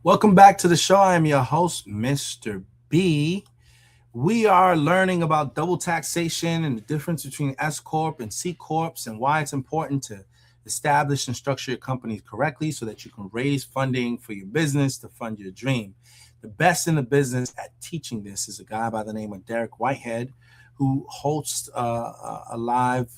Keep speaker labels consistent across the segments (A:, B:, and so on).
A: Welcome back to the show. I am your host, Mr. B. We are learning about double taxation and the difference between S Corp and C Corps and why it's important to establish and structure your company correctly so that you can raise funding for your business to fund your dream. The best in the business at teaching this is a guy by the name of Derek Whitehead, who hosts a live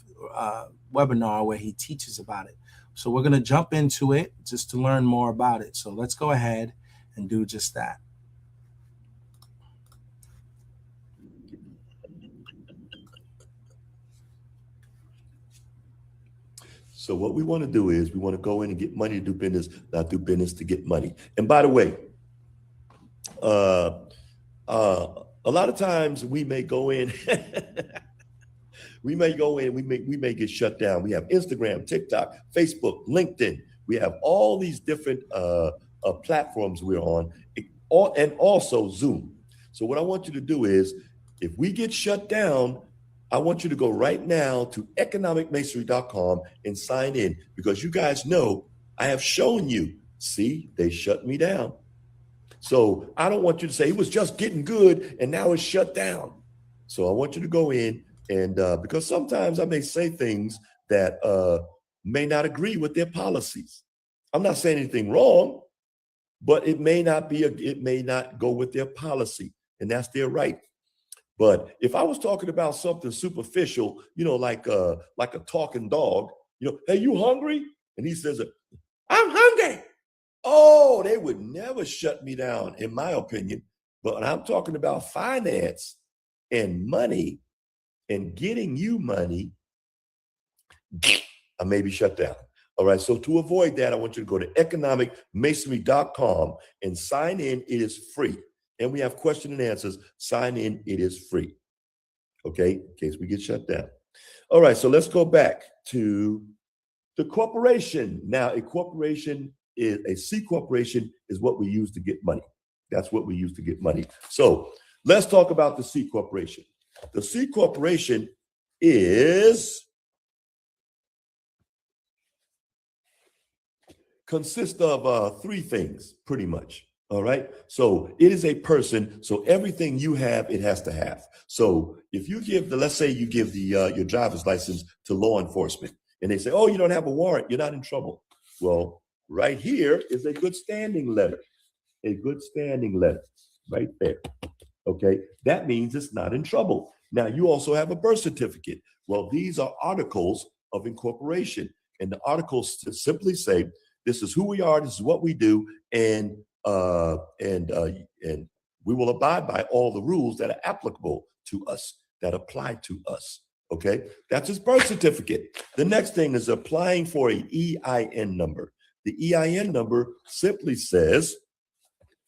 A: webinar where he teaches about it. So we're going to jump into it just to learn more about it. So let's go ahead and do just that.
B: So what we want to do is we want to go in and get money to do business, not do business to get money. And by the way, uh, a lot of times we may go in, we may get shut down. We have Instagram, TikTok, Facebook, LinkedIn. We have all these different platforms we're on, and also Zoom. So what I want you to do is, if we get shut down, I want you to go right now to economicmasonry.com and sign in, because you guys know I have shown you, see, they shut me down. So I don't want you to say it was just getting good and now it's shut down. So I want you to go in and because sometimes I may say things that may not agree with their policies. I'm not saying anything wrong, but it may not go with their policy, and that's their right. But if I was talking about something superficial, like a talking dog, hey, you hungry? And he says, I'm hungry. Oh, they would never shut me down, in my opinion. But when I'm talking about finance and money and getting you money, I may be shut down. All right. So to avoid that, I want you to go to economicmasonry.com and sign in. It is free. And we have question and answers. Sign in. It is free. Okay. In case we get shut down. All right. So let's go back to the corporation. Now, a C corporation is what we use to get money. That's what we use to get money. So let's talk about the C corporation. The C corporation consists of three things, pretty much. All right. So it is a person. So everything you have, it has to have. So if you let's say you give your driver's license to law enforcement, and they say, oh, you don't have a warrant, you're not in trouble. Well, right here is a good standing letter. A good standing letter right there. Okay. That means it's not in trouble. Now, you also have a birth certificate. Well, these are articles of incorporation. And the articles simply say, this is who we are, this is what we do, and we will abide by all the rules that are applicable to us, that apply to us. Okay, that's his birth certificate. The next thing is applying for an EIN number. The EIN number simply says,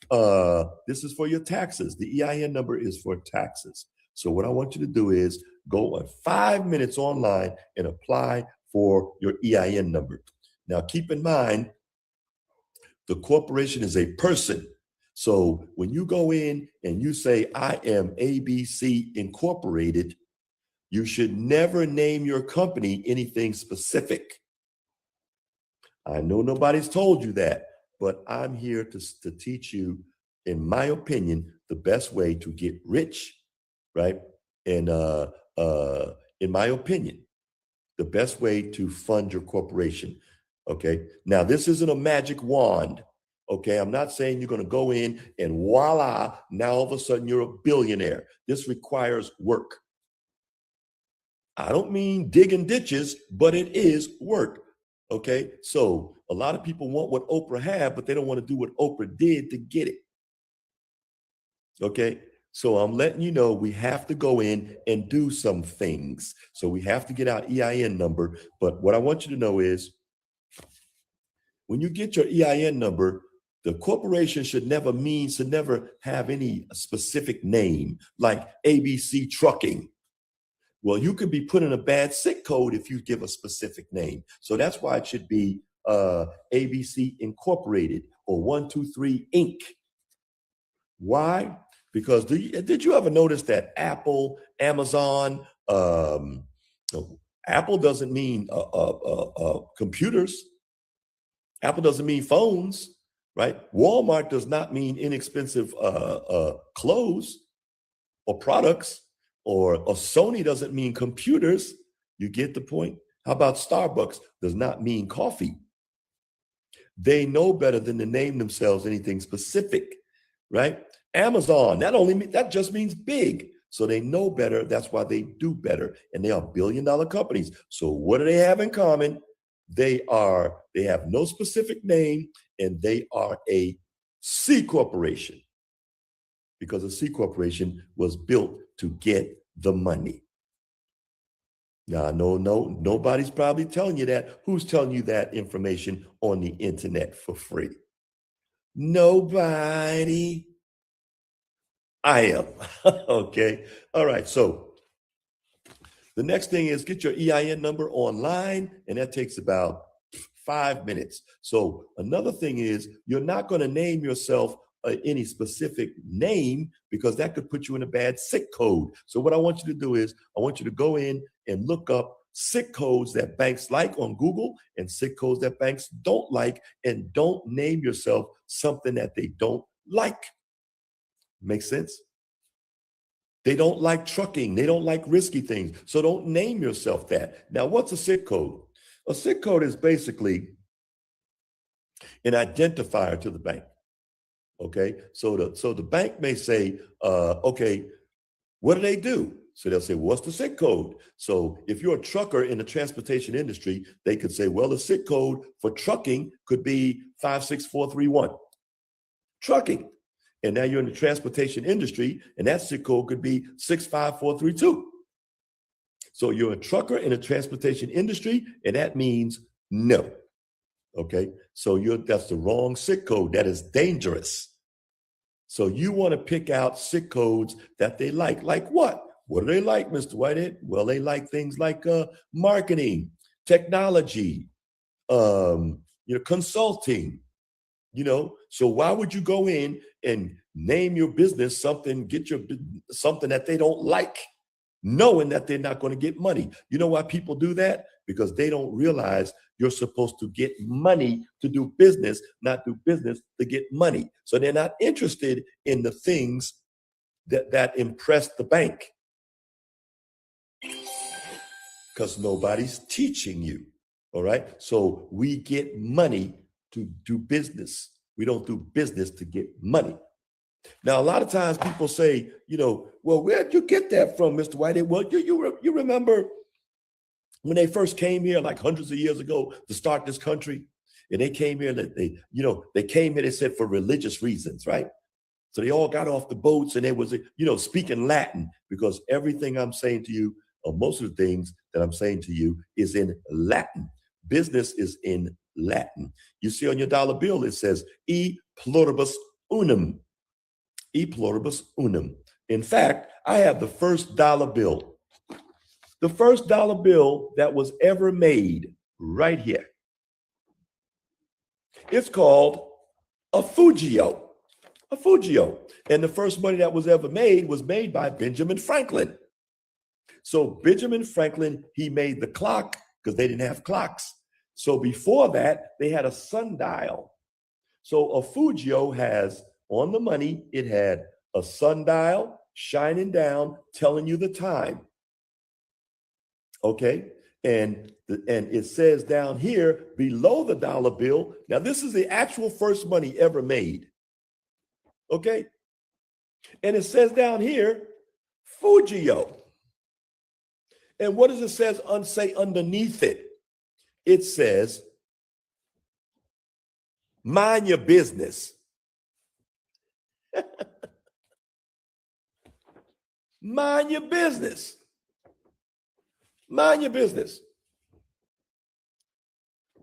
B: this is for your taxes. The EIN number is for taxes. So what I want you to do is go on 5 minutes online and apply for your EIN number. Now, keep in mind, the corporation is a person. So when you go in and you say, I am ABC Incorporated, you should never name your company anything specific. I know nobody's told you that, but I'm here to teach you, in my opinion, the best way to get rich, right? And in my opinion, the best way to fund your corporation. Okay. Now, this isn't a magic wand. Okay. I'm not saying you're going to go in and voila, now all of a sudden you're a billionaire. This requires work. I don't mean digging ditches, but it is work. Okay. So a lot of people want what Oprah had, but they don't want to do what Oprah did to get it. Okay. So I'm letting you know we have to go in and do some things. So we have to get our EIN number. But what I want you to know is, when you get your EIN number, the corporation should never have any specific name, like ABC Trucking. Well, you could be put in a bad SIC code if you give a specific name. So that's why it should be ABC Incorporated or 123 Inc. Why? Because did you ever notice that Apple, Amazon, Apple doesn't mean computers. Apple doesn't mean phones. right? Walmart does not mean inexpensive clothes or products, or Sony doesn't mean computers. You get the point? How about Starbucks does not mean coffee? They know better than to name themselves anything specific, right? Amazon, that just means big. So they know better. That's why they do better. And they are billion-dollar companies. So what do they have in common? They have no specific name, and they are a C corporation, because a C corporation was built to get the money. Now, nobody's probably telling you that. Who's telling you that information on the internet for free? Nobody. I am. Okay. All right. So the next thing is get your EIN number online, and that takes about 5 minutes. So another thing is you're not going to name yourself any specific name, because that could put you in a bad SIC code. So what I want you to do is I want you to go in and look up SIC codes that banks like on Google and SIC codes that banks don't like, and don't name yourself something that they don't like. Make sense? They don't like trucking. They don't like risky things. So don't name yourself that. Now, what's a SIC code? A SIC code is basically an identifier to the bank. Okay, so the bank may say, okay, what do they do? So they'll say, what's the SIC code? So if you're a trucker in the transportation industry, they could say, well, the SIC code for trucking could be 56431. Trucking. And now you're in the transportation industry, and that SIC code could be 65432. So you're a trucker in the transportation industry, and that means no. Okay, so that's the wrong SIC code. That is dangerous. So you want to pick out SIC codes that they like. Like what? What do they like, Mr. Whitehead? Well, they like things like marketing, technology, consulting. So why would you go in and name your business something that they don't like, knowing that they're not going to get money? You know why people do that? Because they don't realize you're supposed to get money to do business, not do business to get money. So they're not interested in the things that impress the bank, because nobody's teaching you. All right. So we get money to do business. We don't do business to get money. Now, a lot of times people say, well, where'd you get that from, Mr. Whitehead? Well, you remember when they first came here, like hundreds of years ago, to start this country, and they came here, they came here, they said, for religious reasons, right? So they all got off the boats, and they was, speaking Latin, because everything I'm saying to you, or most of the things that I'm saying to you, is in Latin. Business is in Latin. You see on your dollar bill, it says e pluribus unum. E pluribus unum. In fact, I have the first dollar bill. The first dollar bill that was ever made right here. It's called a Fugio. A Fugio. And the first money that was ever made was made by Benjamin Franklin. So Benjamin Franklin, he made the clock because they didn't have clocks. So before that, they had a sundial. So a Fugio has, on the money, it had a sundial shining down, telling you the time. Okay, and it says down here below the dollar bill. Now, this is the actual first money ever made. Okay, and it says down here, Fugio. And what does it say underneath it? It says, mind your business. Mind your business. Mind your business.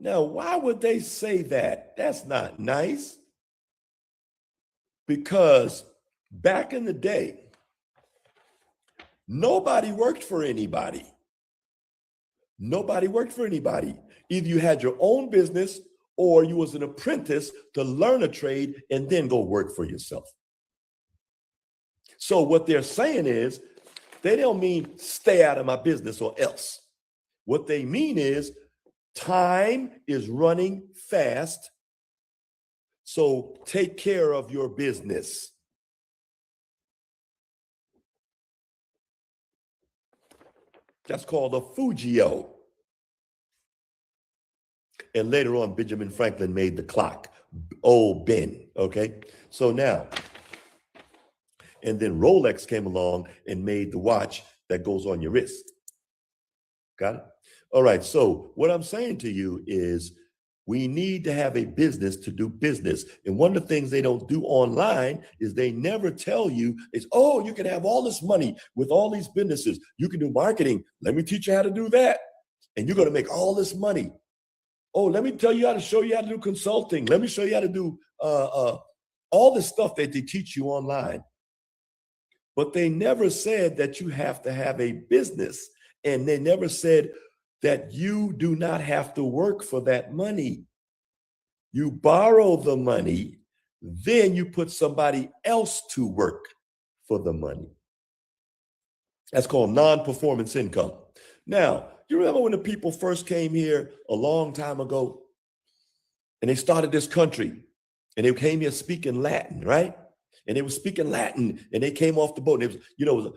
B: Now, why would they say that? That's not nice. Because back in the day, nobody worked for anybody. Nobody worked for anybody. Either you had your own business or you was an apprentice to learn a trade and then go work for yourself. So what they're saying is, they don't mean stay out of my business or else. What they mean is time is running fast. So take care of your business. That's called a Fugio. And later on, Benjamin Franklin made the clock, old Ben, okay? So now, and then Rolex came along and made the watch that goes on your wrist. Got it? All right, so what I'm saying to you is we need to have a business to do business. And one of the things they don't do online is they never tell you is, oh, you can have all this money with all these businesses. You can do marketing. Let me teach you how to do that. And you're going to make all this money. Oh, let me tell you how to show you how to do consulting. Let me show you how to do all this stuff that they teach you online. But they never said that you have to have a business. And they never said that you do not have to work for that money. You borrow the money, then you put somebody else to work for the money. That's called non-performance income. Now, you remember when the people first came here a long time ago and they started this country and they came here speaking Latin, right? And they were speaking Latin and they came off the boat. And it was, you know, it was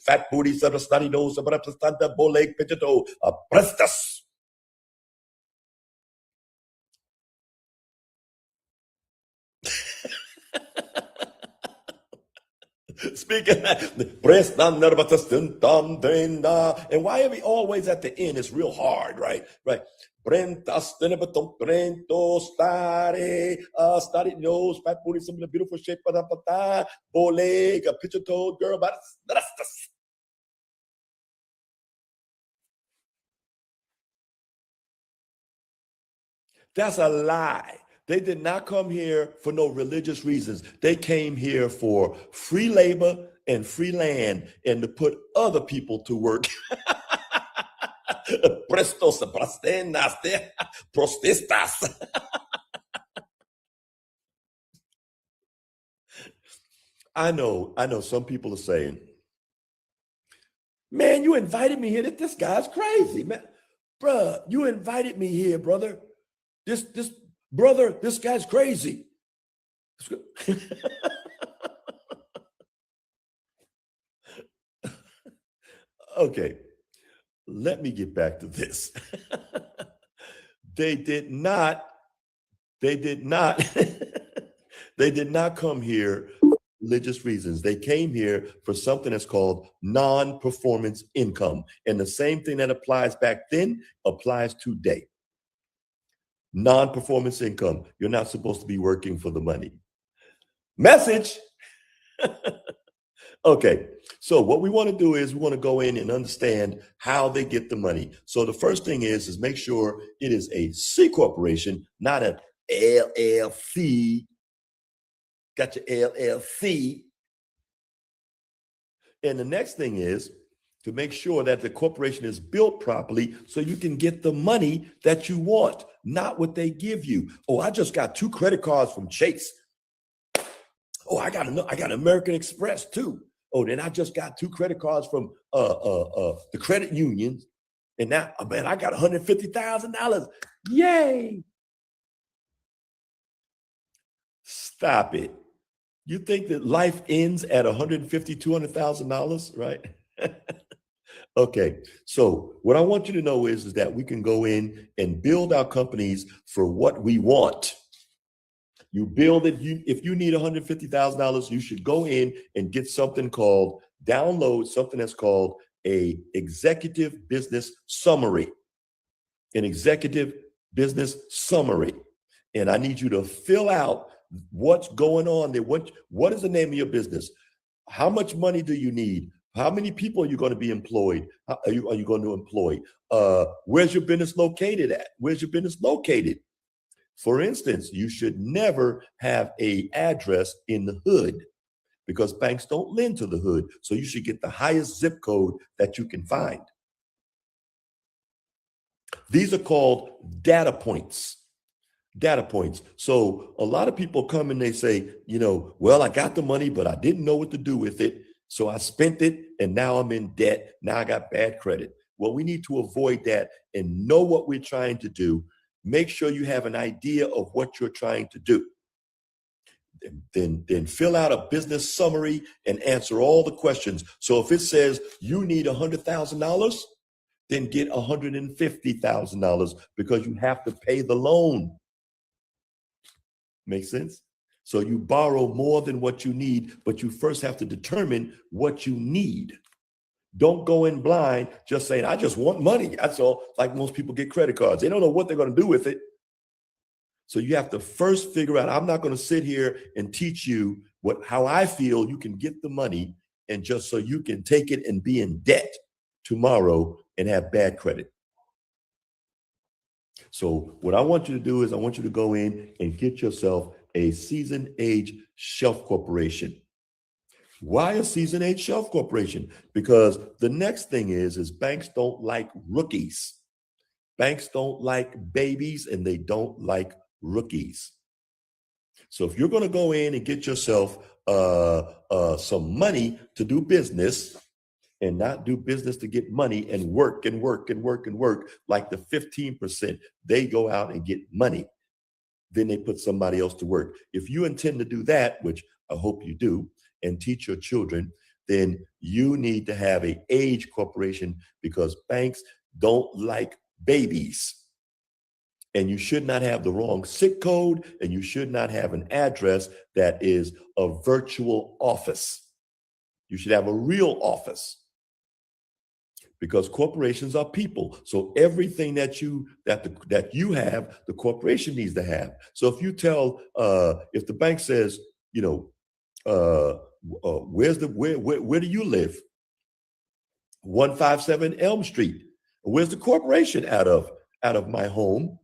B: fat booty, study nose, boleg, pidgeto, prestas. Speaking and why are we always at the end? It's real hard, right? Right. Study nose, fat booty, some of the beautiful shape, boleg, a picture toed girl, but that's a lie. They did not come here for no religious reasons. They came here for free labor and free land and to put other people to work. Prestos, prastenas, prostistas. I know some people are saying, man, you invited me here. This guy's crazy, man. Bruh, you invited me here, brother. This brother, this guy's crazy. Okay, let me get back to this. They did not come here for religious reasons. They came here for something that's called non-performance income. And the same thing that applies back then applies today. Non-performance income. You're not supposed to be working for the money. Message. Okay, so what we want to do is we want to go in and understand how they get the money. So the first thing is make sure it is a C corporation, not an LLC. Got your LLC. And the next thing is to make sure that the corporation is built properly so you can get the money that you want, not what they give you. Oh, I just got 2 credit cards from Chase. Oh, I got American Express too. Oh, then I just got 2 credit cards from the credit unions. And now, man, I got $150,000. Yay. Stop it. You think that life ends at $150,000, $200,000, right? Okay, so what I want you to know is that we can go in and build our companies for what we want. You build it. If you need $150,000, you should go in and get something called, download something that's called a executive business summary. An executive business summary. And I need you to fill out what's going on there. What is the name of your business? How much money do you need? How many people are you going to be employed? Are you going to employ? Where's your business located at? Where's your business located? For instance, you should never have an address in the hood because banks don't lend to the hood. So you should get the highest zip code that you can find. These are called data points. Data points. So a lot of people come and they say, well, I got the money, but I didn't know what to do with it. So I spent it and now I'm in debt. Now I got bad credit. Well, we need to avoid that and know what we're trying to do. Make sure you have an idea of what you're trying to do. Then fill out a business summary and answer all the questions. So if it says you need $100,000, then get $150,000 because you have to pay the loan. Make sense? So you borrow more than what you need, but you first have to determine what you need. Don't go in blind just saying, I just want money. That's all. Like most people get credit cards. They don't know what they're going to do with it. So you have to first figure out, I'm not going to sit here and teach you how I feel you can get the money and just so you can take it and be in debt tomorrow and have bad credit. So what I want you to do is I want you to go in and get yourself a seasoned age shelf corporation. Why a seasoned age shelf corporation? Because the next thing is banks don't like rookies. Banks don't like babies and they don't like rookies. So if you're going to go in and get yourself some money to do business and not do business to get money and work and work and work and work like the 15%, they go out and get money. Then they put somebody else to work. If you intend to do that, which I hope you do, and teach your children, then you need to have an age corporation because banks don't like babies. And you should not have the wrong SIC code, and you should not have an address that is a virtual office. You should have a real office because corporations are people. So everything that you have, the corporation needs to have. So if you tell, if the bank says, where do you live? 157 Elm Street. Where's the corporation out of my home?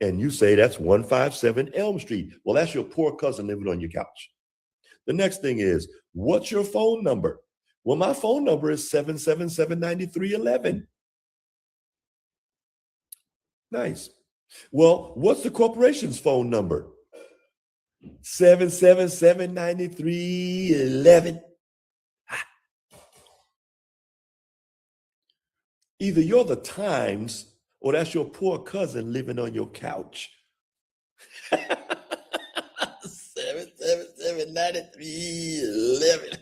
B: And you say that's 157 Elm Street. Well, that's your poor cousin living on your couch. The next thing is, what's your phone number? Well, my phone number is 777-9311. Nice. Well, what's the corporation's phone number? 777-9311. Either you're the Times or that's your poor cousin living on your couch. 777-9311.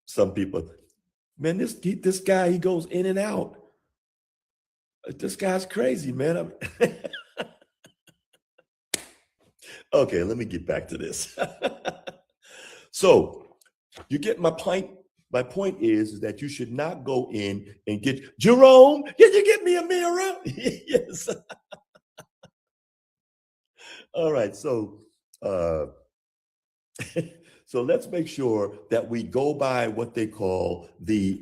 B: Some people, man, this guy, he goes in and out. This guy's crazy, man. Okay, let me get back to this. So you get my point. My point is that you should not go in and get, Jerome, can you get me a mirror? Yes. All right, so so let's make sure that we go by what they call the,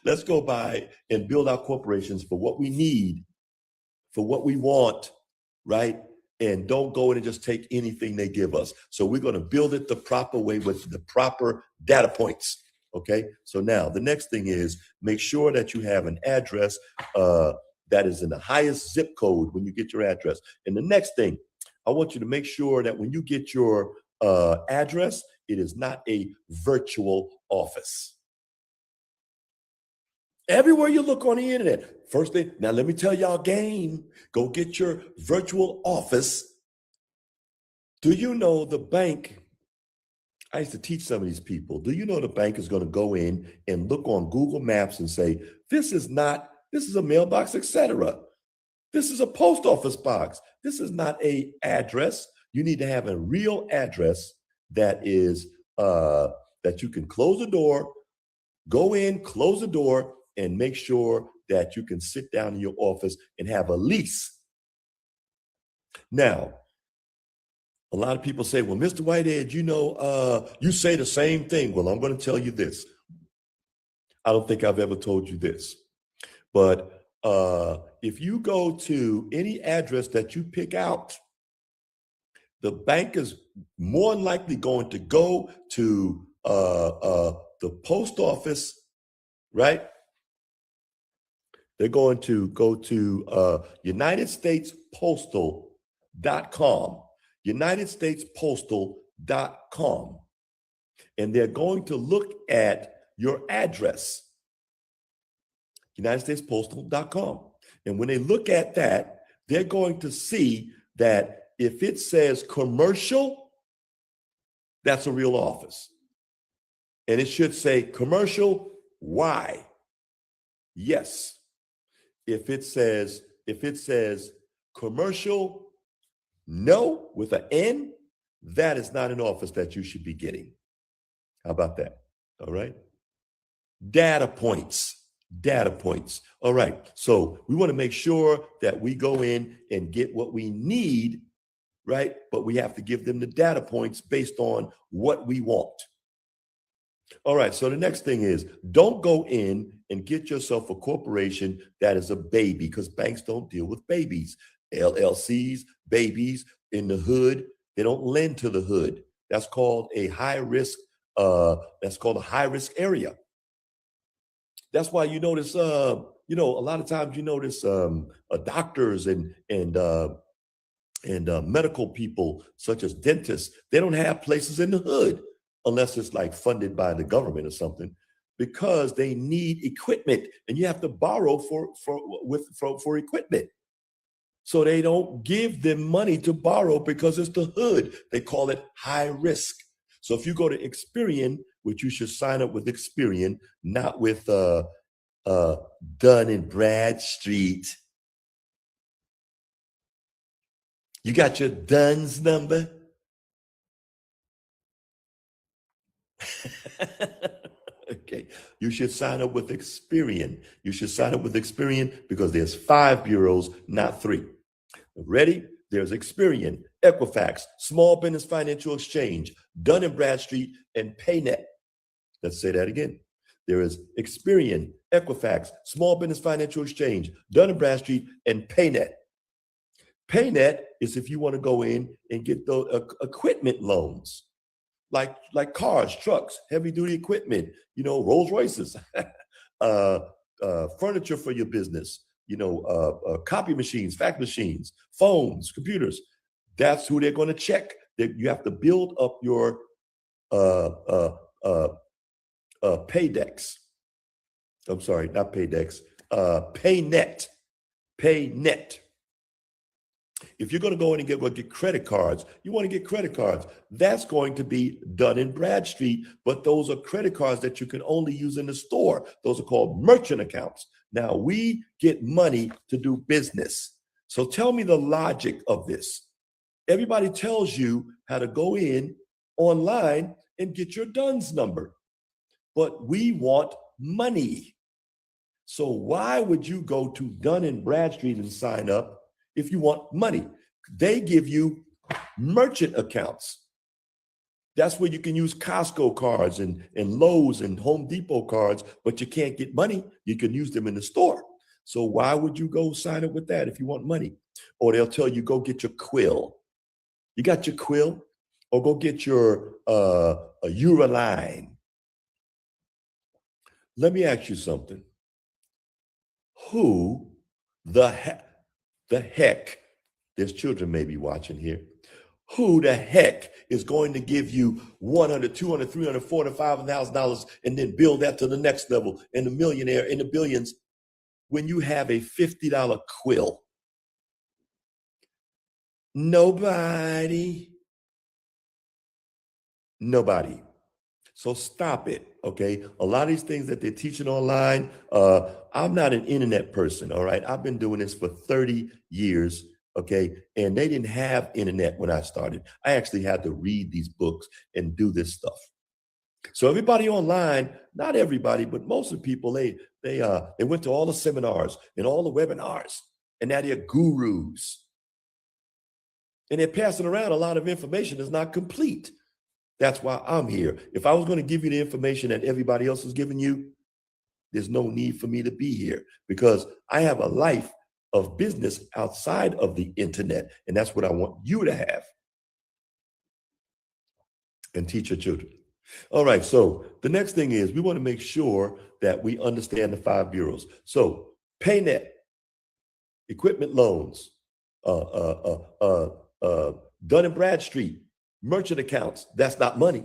B: let's go by and build our corporations for what we need, for what we want, right? And don't go in and just take anything they give us. So we're going to build it the proper way with the proper data points. Okay. So now the next thing is make sure that you have an address that is in the highest zip code when you get your address. And the next thing, I want you to make sure that when you get your address, it is not a virtual office. Everywhere you look on the internet, first thing, now let me tell y'all game, go get your virtual office. Do you know the bank? I used to teach some of these people. Do you know the bank is going to go in and look on Google Maps and say, this is a mailbox, etc. This is a post office box. This is not a address. You need to have a real address that is, that you can close the door, go in, close the door, and make sure that you can sit down in your office and have a lease. Now, a lot of people say, well, Mr. Whitehead, you say the same thing. Well, I'm going to tell you this. I don't think I've ever told you this, but if you go to any address that you pick out, the bank is more than likely going to go to the post office, right? They're going to go to UnitedStatesPostal.com, UnitedStatesPostal.com, and they're going to look at your address, UnitedStatesPostal.com. And when they look at that, they're going to see that if it says commercial, that's a real office. And it should say commercial, why? Yes. If it says commercial, no, with an N, that is not an office that you should be getting. How about that? All right. Data points. All right. So we want to make sure that we go in and get what we need, right? But we have to give them the data points based on what we want. All right. So the next thing is, don't go in and get yourself a corporation that is a baby, because banks don't deal with babies. LLCs, babies in the hood, they don't lend to the hood. That's called a high risk. That's called a high risk area. That's why you notice, a lot of times you notice doctors and medical people, such as dentists, they don't have places in the hood unless it's like funded by the government or something, because they need equipment, and you have to borrow for equipment. So they don't give them money to borrow because it's the hood. They call it high risk. So if you go to Experian, which you should sign up with Experian, not with Dun and Bradstreet. You got your Duns number? Okay, you should sign up with Experian. You should sign up with Experian because there's 5 bureaus, not 3. Ready? There's Experian, Equifax, Small Business Financial Exchange, Dun & Bradstreet, and PayNet. Let's say that again. There is Experian, Equifax, Small Business Financial Exchange, Dun & Bradstreet, and PayNet. PayNet is if you want to go in and get the equipment loans, like cars, trucks, heavy duty equipment, Rolls Royces, furniture for your business, copy machines, fax machines, phones, computers. That's who they're going to check. You have to build up your Paydex. I'm sorry, not Paydex. PayNet. PayNet. If you're going to go in and get credit cards, you want to get credit cards. That's going to be Dun & Bradstreet, but those are credit cards that you can only use in the store. Those are called merchant accounts. Now, we get money to do business. So tell me the logic of this. Everybody tells you how to go in online and get your DUNS number, but we want money. So why would you go to Dun & Bradstreet and sign up if you want money? They give you merchant accounts. That's where you can use Costco cards and Lowe's and Home Depot cards, but you can't get money. You can use them in the store. So why would you go sign up with that if you want money? Or they'll tell you, go get your quill. You got your quill? Or go get your a Euroline. Let me ask you something. Who the heck, there's children maybe watching here, who the heck is going to give you $100, $200, $300, $400, $500,000 and then build that to the next level and the millionaire in the billions when you have a $50 quill? Nobody. So stop it, okay? A lot of these things that they're teaching online, I'm not an internet person, all right? I've been doing this for 30 years, okay? And they didn't have internet when I started. I actually had to read these books and do this stuff. So everybody online, not everybody, but most of the people, they went to all the seminars and all the webinars, and now they're gurus. And they're passing around a lot of information that's not complete. That's why I'm here. If I was going to give you the information that everybody else is giving you, there's no need for me to be here, because I have a life of business outside of the internet. And that's what I want you to have and teach your children. All right. So the next thing is we want to make sure that we understand the 5 bureaus. So PayNet, equipment loans, Dun and Bradstreet, merchant accounts. That's not money.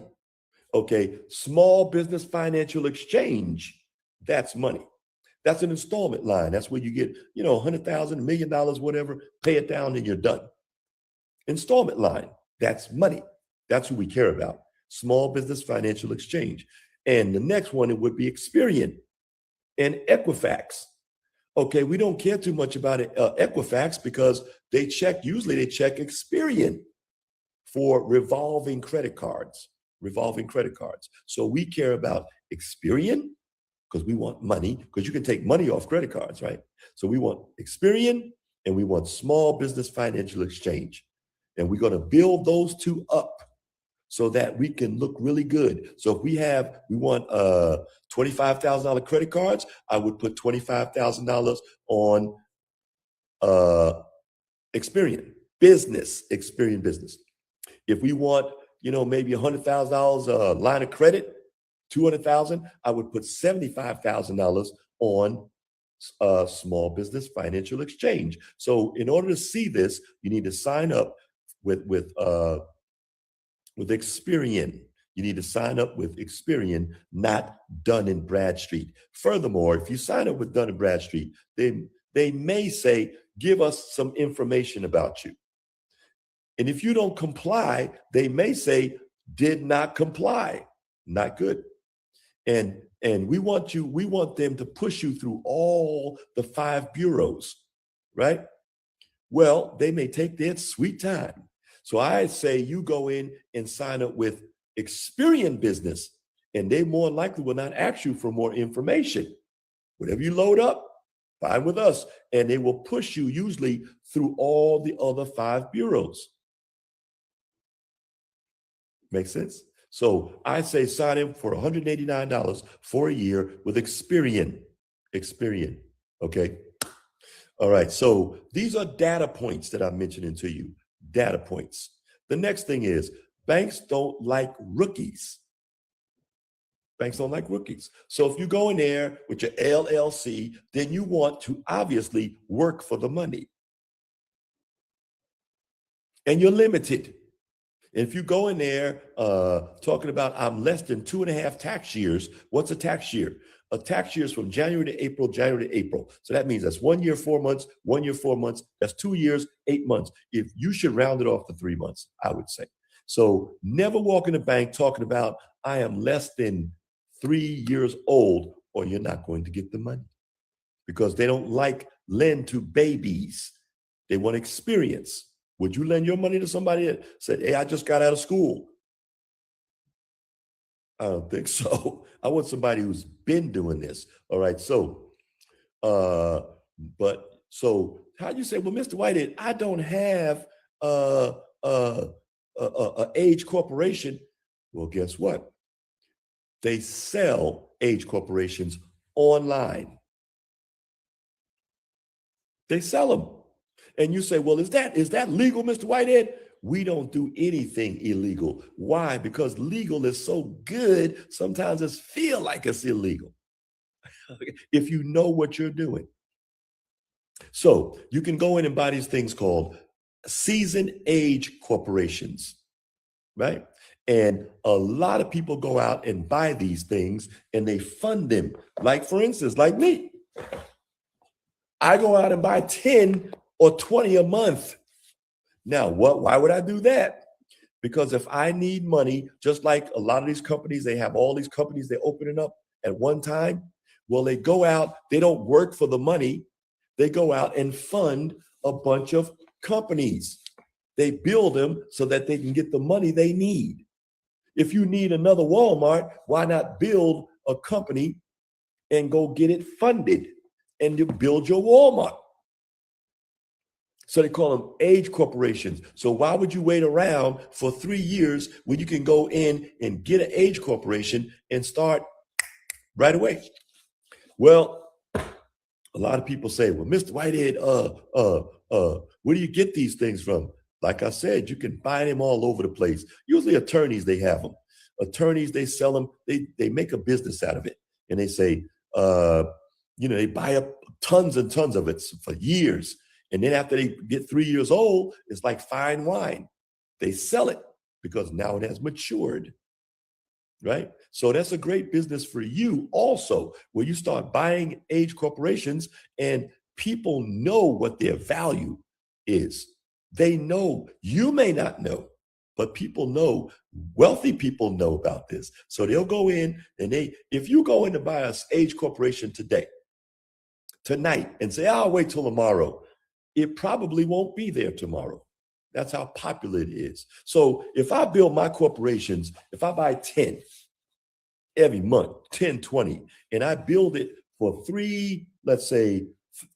B: Okay, small business financial exchange. That's money. That's an installment line. That's where you get, $100,000, $1 million, whatever, pay it down and you're done. Installment line. That's money. That's who we care about. Small business financial exchange. And the next one, it would be Experian and Equifax. Okay, we don't care too much about it, Equifax, because usually they check Experian for revolving credit cards. So we care about Experian because we want money, because you can take money off credit cards, right? So we want Experian and we want small business financial exchange. And we're going to build those two up so that we can look really good. So if we want $25,000 credit cards, I would put $25,000 on Experian business. If we want, maybe $100,000 line of credit, $200,000, I would put $75,000 on small business financial exchange. So in order to see this, you need to sign up with Experian. You need to sign up with Experian, not Dun and Bradstreet. Furthermore, if you sign up with Dun and Bradstreet, they may say, give us some information about you. And if you don't comply, they may say, did not comply. Not good. And we want them to push you through all the 5 bureaus, right? Well, they may take their sweet time. So I say you go in and sign up with Experian Business, and they more likely will not ask you for more information. Whatever you load up, fine with us. And they will push you usually through all the other 5 bureaus. Make sense? So I say sign in for $189 for a year with Experian. Okay. All right. So these are data points that I'm mentioning to you. Data points. The next thing is banks don't like rookies. So if you go in there with your LLC, then you want to obviously work for the money. And you're limited. If you go in there talking about I'm less than 2.5 tax years, what's a tax year? A tax year is from January to April. So that means that's 1 year, 4 months, 1 year, 4 months. That's 2 years, 8 months. If you should round it off to 3 months, I would say. So never walk in the bank talking about I am less than 3 years old, or you're not going to get the money, because they don't lend to babies. They want experience. Would you lend your money to somebody that said, hey, I just got out of school? I don't think so. I want somebody who's been doing this. All right. So, so how do you say, well, Mr. Whitehead, I don't have a age corporation. Well, guess what? They sell age corporations online. They sell them. And you say, well, is that legal, Mr. Whitehead? We don't do anything illegal. Why? Because legal is so good, sometimes it feels like it's illegal if you know what you're doing. So you can go in and buy these things called seasoned age corporations, right? And a lot of people go out and buy these things and they fund them. Like, for instance, like me, I go out and buy 10 or 20 a month. Now, why would I do that? Because if I need money, just like a lot of these companies, they have all these companies they're opening up at one time. Well, they go out, they don't work for the money. They go out and fund a bunch of companies. They build them so that they can get the money they need. If you need another Walmart, why not build a company and go get it funded and you build your Walmart? So they call them age corporations. So why would you wait around for 3 years when you can go in and get an age corporation and start right away? Well, a lot of people say, well, Mr. Whitehead, where do you get these things from? Like I said, you can buy them all over the place. Usually attorneys, they have them. Attorneys, they sell them. They make a business out of it. And they say, They buy up tons and tons of it for years. And then after they get 3 years old, it's like fine wine. They sell it because now it has matured, right? So that's a great business for you also, where you start buying age corporations and people know what their value is. They know. You may not know, but people know. Wealthy people know about this. So they'll go in and if you go in to buy an age corporation tonight, and say, I'll wait till tomorrow, it probably won't be there tomorrow. That's how popular it is. So if I build my corporations, if I buy 10 every month, 10, 20, and I build it for let's say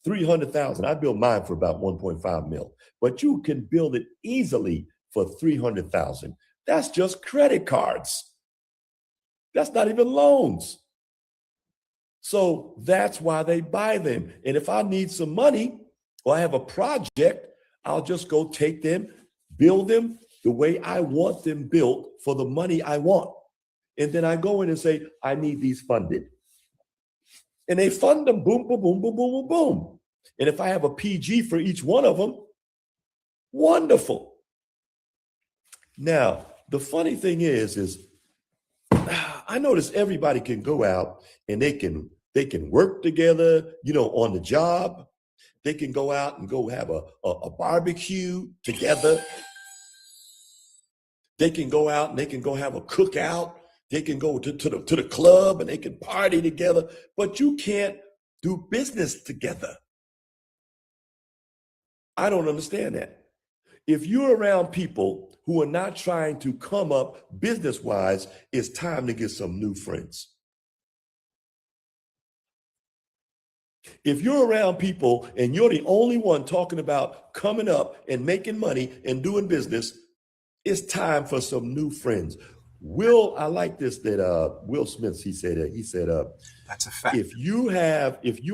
B: 300,000, I build mine for about 1.5 mil, but you can build it easily for 300,000. That's just credit cards. That's not even loans. So that's why they buy them. And if I need some money or I have a project, I'll just go take them, build them the way I want them built for the money I want. And then I go in and say, I need these funded. And they fund them, boom, boom, boom, boom, boom, boom, boom. And if I have a PG for each one of them, wonderful. Now, the funny thing is I notice everybody can go out and they can work together, on the job. They can go out and go have a barbecue together. They can go out and they can go have a cookout. They can go to the club and they can party together, but you can't do business together. I don't understand that. If you're around people who are not trying to come up business-wise, it's time to get some new friends. If you're around people and you're the only one talking about coming up and making money and doing business, it's time for some new friends. I like this that Will Smith, he said,
A: that's a fact.
B: If you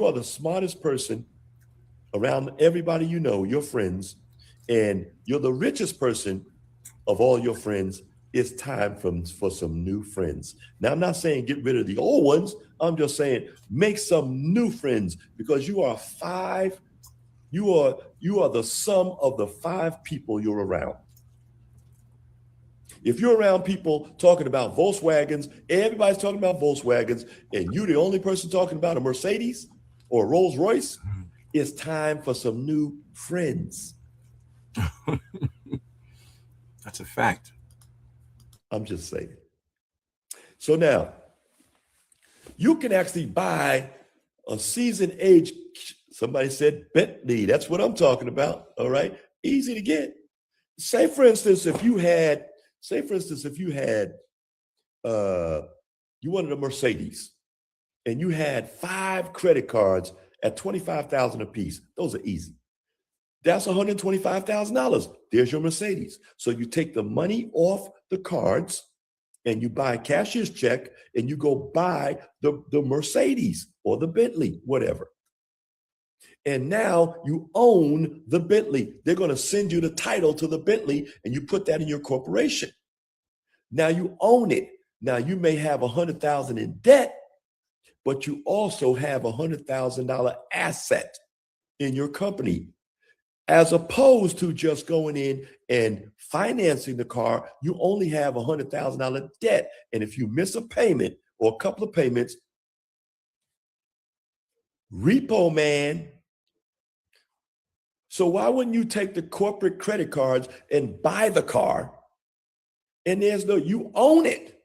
B: are the smartest person around everybody your friends, and you're the richest person of all your friends, it's time for some new friends. Now, I'm not saying get rid of the old ones. I'm just saying make some new friends, because you are the sum of the 5 people you're around. If you're around people talking about Volkswagens, everybody's talking about Volkswagens, and you're the only person talking about a Mercedes or a Rolls Royce, it's time for some new friends.
A: That's a fact.
B: I'm just saying. So now, you can actually buy a seasoned age, somebody said Bentley, that's what I'm talking about, all right? Easy to get. Say for instance, if you wanted a Mercedes and you had 5 credit cards at $25,000 a piece, those are easy. That's $125,000. There's your Mercedes. So you take the money off the cards and you buy a cashier's check and you go buy the Mercedes or the Bentley, whatever. And now you own the Bentley. They're going to send you the title to the Bentley and you put that in your corporation. Now you own it. Now you may have $100,000 in debt, but you also have $100,000 asset in your company. As opposed to just going in and financing the car, you only have $100,000 debt. And if you miss a payment or a couple of payments, repo man. So why wouldn't you take the corporate credit cards and buy the car? And you own it.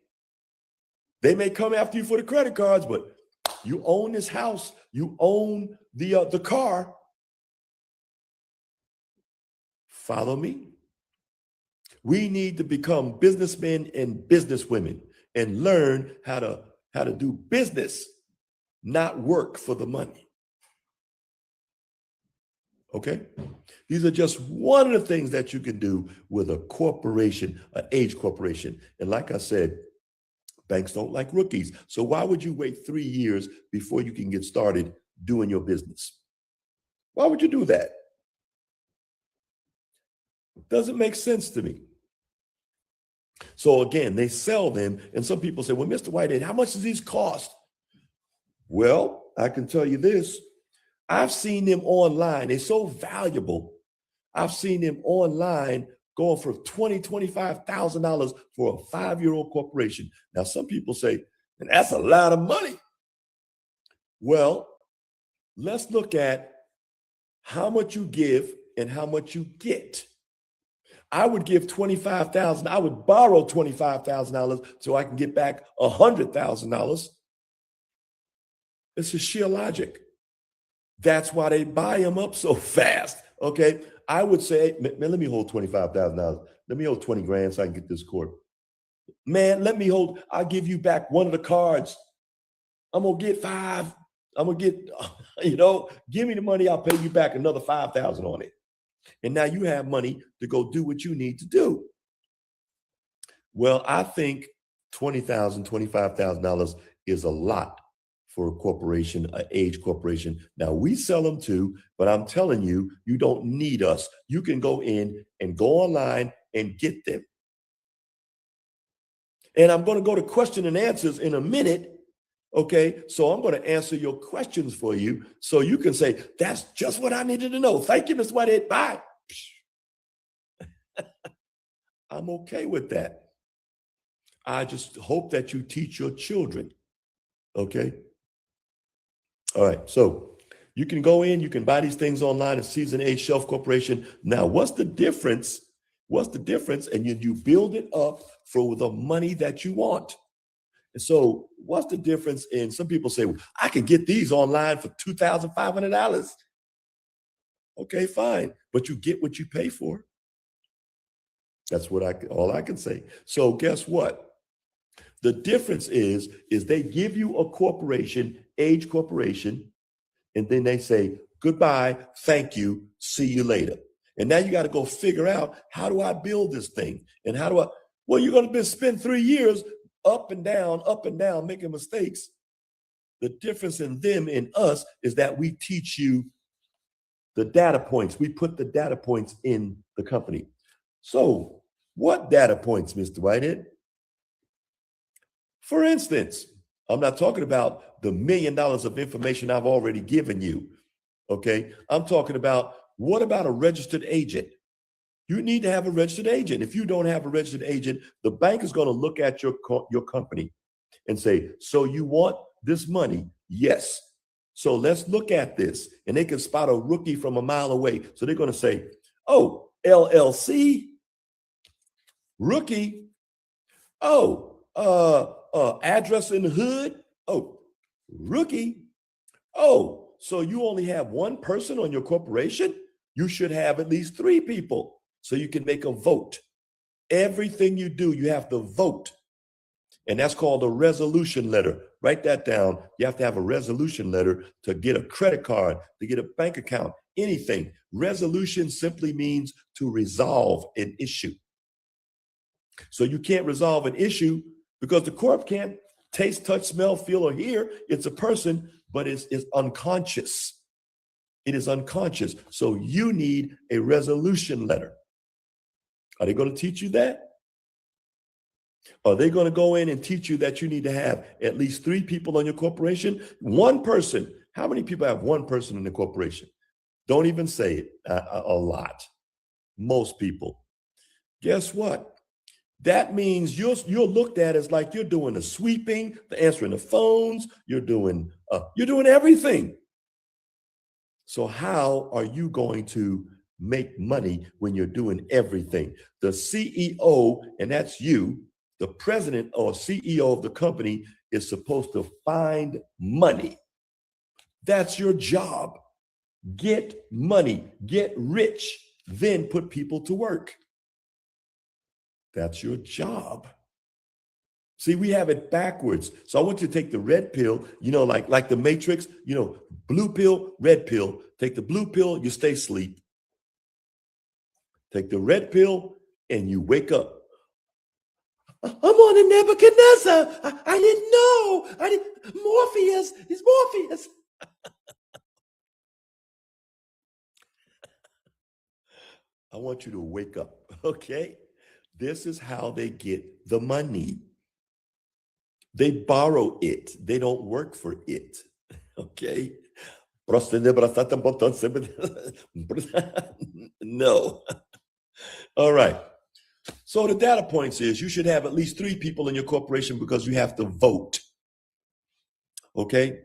B: They may come after you for the credit cards, but you own this house. You own the car. Follow me? We need to become businessmen and businesswomen and learn how to do business, not work for the money. Okay? These are just one of the things that you can do with a corporation, an age corporation. And like I said, banks don't like rookies. So why would you wait 3 years before you can get started doing your business? Why would you do that? Doesn't make sense to me. So again, they sell them, and some people say, well, Mr. Whitehead, how much does these cost? Well, I can tell you this. I've seen them online. They're so valuable. I've seen them online going for $20,000, $25,000 for a 5-year-old corporation. Now, some people say, and that's a lot of money. Well, let's look at how much you give and how much you get. I would give $25,000. I would borrow $25,000 so I can get back $100,000. It's just sheer logic. That's why they buy them up so fast. Okay. I would say, man, let me hold $25,000. Let me hold 20 grand so I can get this court. Man, I'll give you back one of the cards. I'm going to get 5. I'm going to get, give me the money. I'll pay you back another 5,000 on it. And now you have money to go do what you need to do. Well, I think $20,000, $25,000 is a lot for a corporation, an age corporation. Now we sell them too, but I'm telling you, you don't need us. You can go in and go online and get them. And I'm going to go to question and answers in a minute. Okay, so I'm going to answer your questions for you so you can say, that's just what I needed to know. Thank you, Mr. Whitehead. Bye. I'm okay with that. I just hope that you teach your children. Okay. All right. So you can go in, you can buy these things online at Season A Shelf Corporation. Now, what's the difference? What's the difference? And you build it up for the money that you want. And so what's the difference in, some people say, well, I can get these online for $2,500. Okay, fine. But you get what you pay for. That's all I can say. So guess what? The difference is they give you a corporation, age corporation, and then they say, goodbye, thank you, see you later. And now you got to go figure out, how do I build this thing? And well, you're going to spend 3 years up and down, making mistakes. The difference in them and us is that we teach you the data points. We put the data points in the company. So what data points, Mr. Whitehead? For instance, I'm not talking about the $1 million of information I've already given you. Okay. I'm talking about, what about a registered agent? You need to have a registered agent. If you don't have a registered agent, the bank is going to look at your company and say, so you want this money? Yes. So let's look at this. And they can spot a rookie from a mile away. So they're going to say, oh, LLC, rookie. Oh, address in the hood. Oh, rookie. Oh, so you only have one person on your corporation? You should have at least 3 people so you can make a vote. Everything you do, you have to vote. And that's called a resolution letter. Write that down. You have to have a resolution letter to get a credit card, to get a bank account, anything. Resolution simply means to resolve an issue. So you can't resolve an issue because the corp can't taste, touch, smell, feel, or hear. It's a person, but it's unconscious. It is unconscious. So you need a resolution letter. Are they going to teach you that? Are they going to go in and teach you that you need to have at least 3 people on your corporation? One person. How many people have one person in the corporation? Don't even say it. A lot. Most people. Guess what? That means you're looked at as like you're doing the sweeping, the answering the phones. You're doing everything. So how are you going to make money when you're doing everything? The CEO, and that's you, the president or CEO of the company, is supposed to find money. That's your job. Get money, get rich, then put people to work. That's your job. See, we have it backwards. So I want you to take the red pill, like the Matrix, blue pill, red pill. Take the blue pill, you stay asleep. Take the red pill and you wake up. I'm on a Nebuchadnezzar. I didn't know. Morpheus. It's Morpheus. I want you to wake up, okay? This is how they get the money. They borrow it. They don't work for it. Okay. No. All right. So the data points is you should have at least 3 people in your corporation because you have to vote. Okay.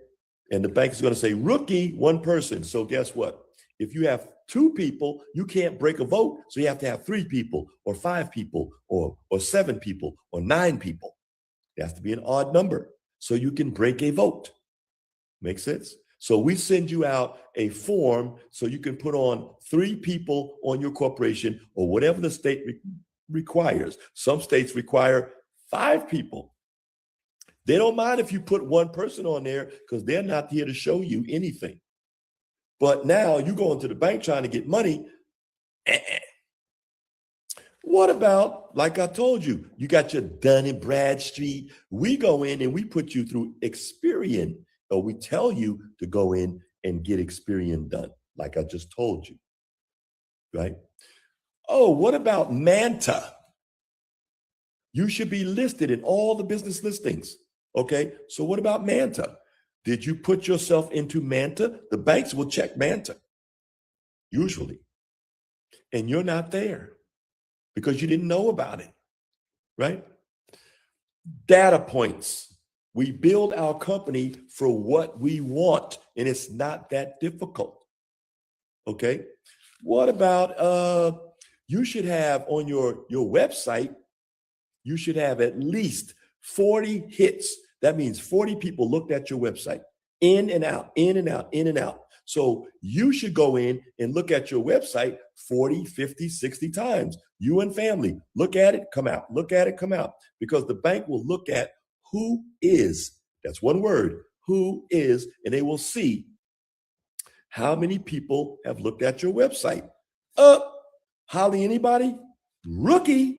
B: And the bank is going to say rookie, 1 person. So guess what? If you have 2 people, you can't break a vote. So you have to have 3 people or 5 people or 7 people or 9 people. It has to be an odd number so you can break a vote. Make sense? So we send you out a form so you can put on 3 people on your corporation or whatever the state requires. Some states require 5 people. They don't mind if you put 1 person on there because they're not here to show you anything. But now you go into the bank trying to get money. What about, like I told you, you got your Dun & Bradstreet. We go in and we put you through Experian, or we tell you to go in and get Experian done, like I just told you, right? Oh, what about Manta? You should be listed in all the business listings, okay? So what about Manta? Did you put yourself into Manta? The banks will check Manta, usually, and you're not there because you didn't know about it, right? Data points. We build our company for what we want, and it's not that difficult. Okay. What about you should have on your website, you should have at least 40 hits. That means 40 people looked at your website, in and out, in and out, in and out. So you should go in and look at your website 40, 50, 60 times. You and family, look at it, come out, look at it, come out, because the bank will look at who is, that's one word, who is, and they will see how many people have looked at your website. Holly, anybody? Rookie.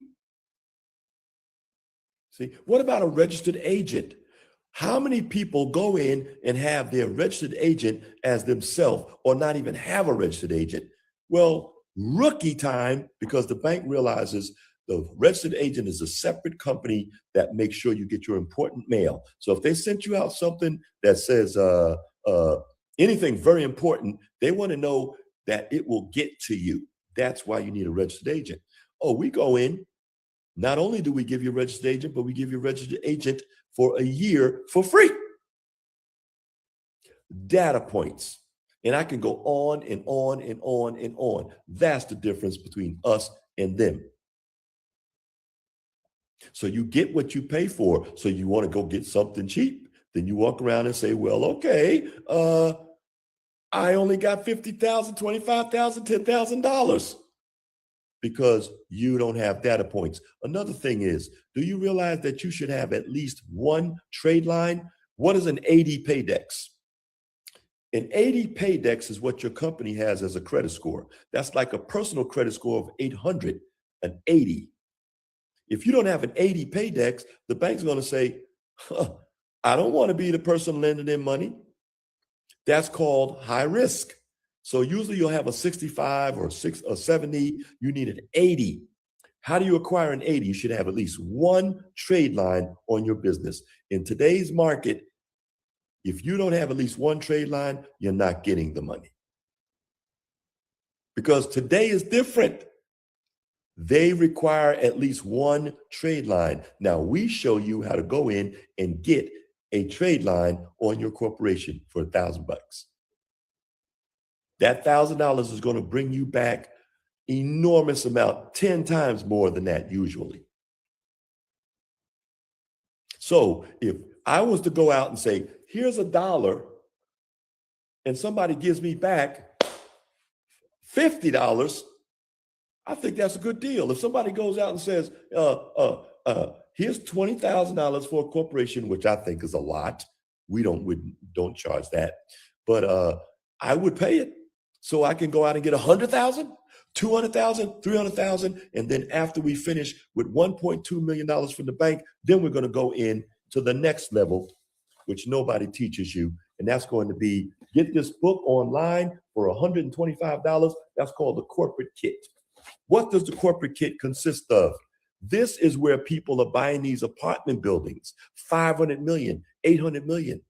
B: See, what about a registered agent? How many people go in and have their registered agent as themselves or not even have a registered agent? Well, rookie time, because the bank realizes the registered agent is a separate company that makes sure you get your important mail. So if they sent you out something that says anything very important, they want to know that it will get to you. That's why you need a registered agent. Oh, we go in. Not only do we give you a registered agent, but we give you a registered agent for a year for free. Data points. And I can go on and on and on and on. That's the difference between us and them. So you get what you pay for. So you want to go get something cheap. Then you walk around and say, well, okay, I only got $50,000, $25,000, $10,000. Because you don't have data points. Another thing is, do you realize that you should have at least 1 trade line? What is an 80 paydex? An 80 paydex is what your company has as a credit score. That's like a personal credit score of 800, an 80. If you don't have an 80 paydex, the bank's going to say, I don't want to be the person lending them money. That's called high risk. So usually you'll have a 65 or 70. You need an 80. How do you acquire an 80? You should have at least 1 trade line on your business. In today's market, if you don't have at least 1 trade line, you're not getting the money. Because today is different. They require at least 1 trade line. Now we show you how to go in and get a trade line on your corporation for $1,000. That $1,000 is going to bring you back enormous amount, 10 times more than that usually. So if I was to go out and say, here's $1, and somebody gives me back $50, I think that's a good deal. If somebody goes out and says, here's $20,000 for a corporation, which I think is a lot. We don't charge that, but I would pay it. So I can go out and get 100,000, 200,000, 300,000. And then after we finish with $1.2 million from the bank, then we're going to go in to the next level, which nobody teaches you. And that's going to be, get this book online for $125. That's called the corporate kit. What does the corporate kit consist of? This is where people are buying these apartment buildings, 500 million, 800 million.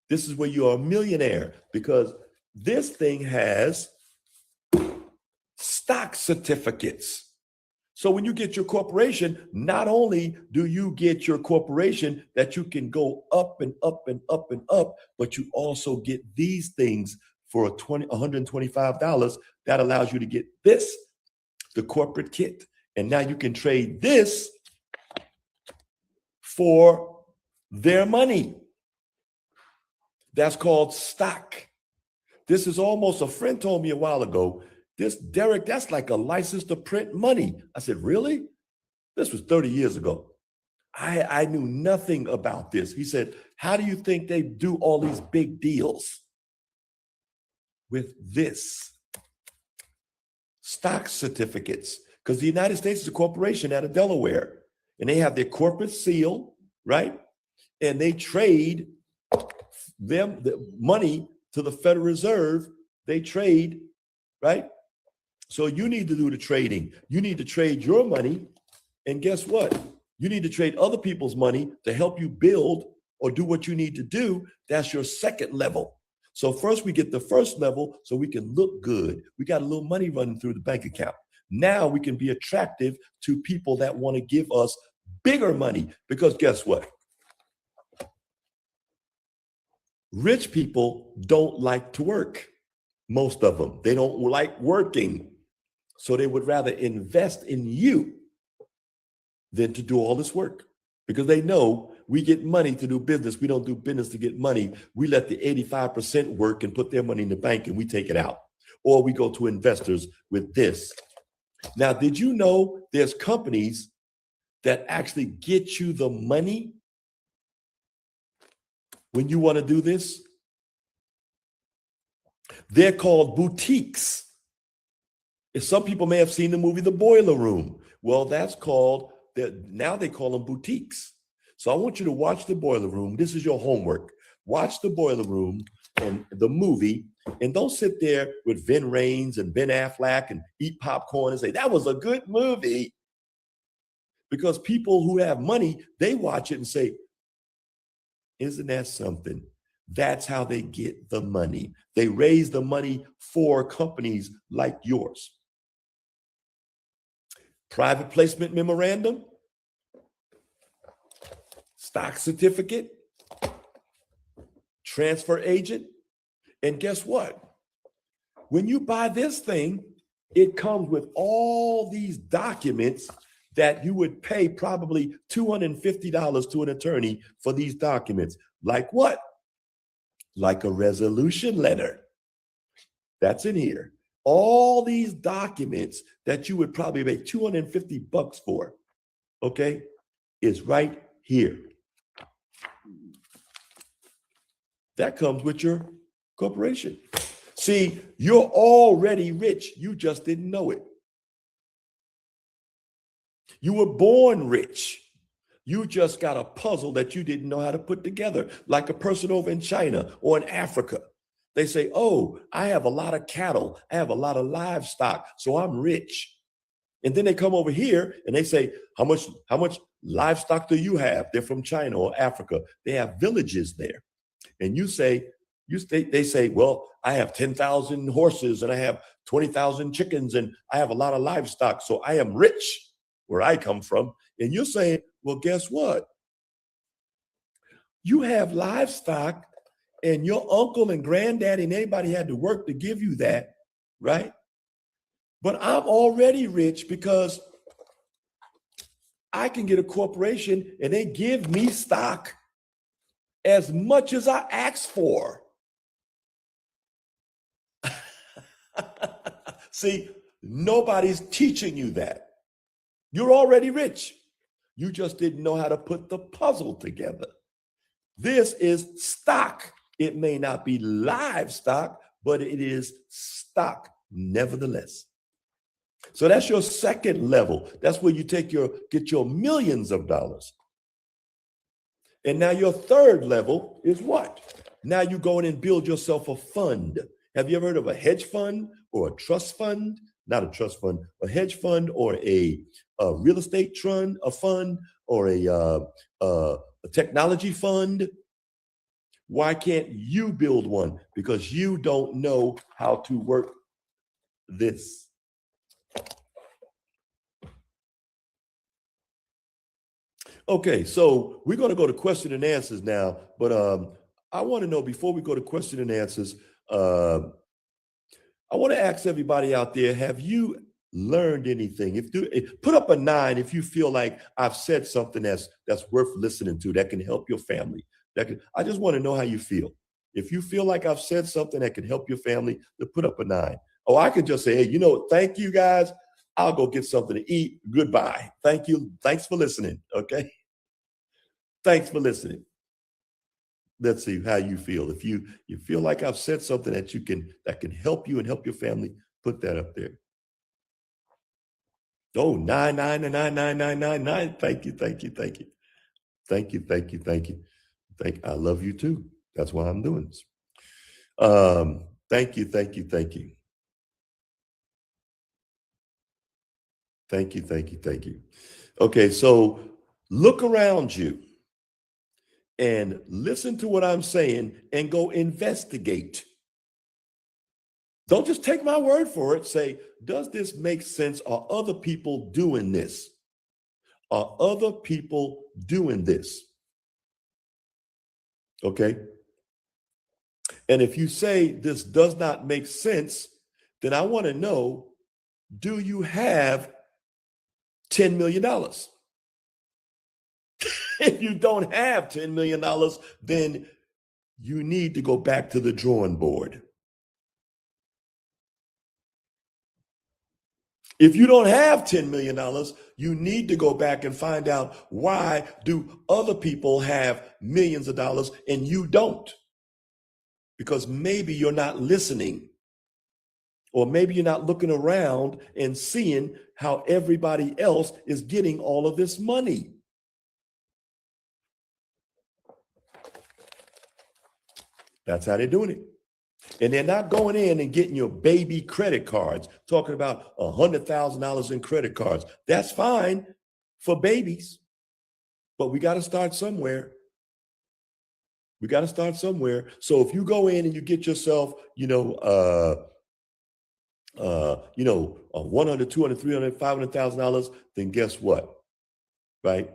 B: This is where you are a millionaire, because this thing has stock certificates. So when you get your corporation, not only do you get your corporation that you can go up and up and up and up, but you also get these things for $125 that allows you to get this, the corporate kit. And now you can trade this for their money. That's called stock. This is almost, a friend told me a while ago, this, Derek, that's like a license to print money. I said, really? This was 30 years ago. I knew nothing about this. He said, how do you think they do all these big deals with this? Stock certificates. Because the United States is a corporation out of Delaware, and they have their corporate seal, right? And they trade them the money to the Federal Reserve. They trade, right? So you need to do the trading. You need to trade your money. And guess what? You need to trade other people's money to help you build or do what you need to do. That's your second level. So first we get the first level so we can look good. We got a little money running through the bank account. Now we can be attractive to people that want to give us bigger money, because guess what? Rich people don't like to work. Most of them, they don't like working. So they would rather invest in you than to do all this work, because they know we get money to do business. We don't do business to get money. We let the 85% work and put their money in the bank and we take it out. Or we go to investors with this. Now, did you know there's companies that actually get you the money when you want to do this? They're called boutiques. If some people may have seen the movie The Boiler Room. Well, that's called, now they call them boutiques. So I want you to watch The Boiler Room. This is your homework. Watch The Boiler Room and the movie, and don't sit there with Vin Raines and Ben Affleck and eat popcorn and say, that was a good movie. Because people who have money, they watch it and say, isn't that something? That's how they get the money. They raise the money for companies like yours. Private placement memorandum, stock certificate, transfer agent. And guess what? When you buy this thing, it comes with all these documents that you would pay probably $250 to an attorney for these documents. Like what? Like a resolution letter. That's in here. All these documents that you would probably pay $250 for, okay, is right here. That comes with your corporation. See, you're already rich. You just didn't know it. You were born rich. You just got a puzzle that you didn't know how to put together, like a person over in China or in Africa. They say, oh, I have a lot of cattle. I have a lot of livestock, so I'm rich. And then they come over here and they say, how much livestock do you have? They're from China or Africa. They have villages there. And you say, they say, well, I have 10,000 horses and I have 20,000 chickens and I have a lot of livestock, so I am rich where I come from. And you're saying, well, guess what? You have livestock and your uncle and granddaddy and anybody had to work to give you that, right? But I'm already rich because I can get a corporation and they give me stock as much as I ask for. See, nobody's teaching you that. You're already rich. You just didn't know how to put the puzzle together. This is stock. It may not be livestock, but it is stock nevertheless. So that's your second level. That's where you get your millions of dollars. And now your third level is what? Now you go in and build yourself a fund. Have you ever heard of a hedge fund or a trust fund? Not a trust fund, a hedge fund or a real estate fund, a fund or a technology fund. Why can't you build one? Because you don't know how to work this. Okay, so we're going to go to question and answers now, but I want to know, before we go to question and answers, I want to ask everybody out there, have you learned anything? Put up a 9 if you feel like I've said something that's worth listening to, that can help your family. I just want to know how you feel. If you feel like I've said something that can help your family, then put up a 9. Oh, I could just say, hey, thank you guys. I'll go get something to eat. Goodbye. Thank you. Thanks for listening. Okay. Thanks for listening. Let's see how you feel. If you feel like I've said something that can help you and help your family, put that up there. Oh, 9999999. Thank you, thank you, thank you. Thank you, thank you, thank you. I love you too. That's why I'm doing this. Thank you, thank you, thank you. Thank you, thank you, thank you. Okay, so look around you and listen to what I'm saying and go investigate. Don't just take my word for it. Say, does this make sense? Are other people doing this? Are other people doing this? Okay. And if you say this does not make sense, then I want to know, do you have $10 million? If you don't have $10 million, then you need to go back to the drawing board. If you don't have $10 million, you need to go back and find out, why do other people have millions of dollars and you don't? Because maybe you're not listening, or maybe you're not looking around and seeing how everybody else is getting all of this money. That's how they're doing it. And they're not going in and getting your baby credit cards, talking about $100,000 in credit cards. That's fine for babies, but we got to start somewhere. We got to start somewhere. So if you go in and you get yourself, $100, $200, $300, $500,000, then guess what? Right?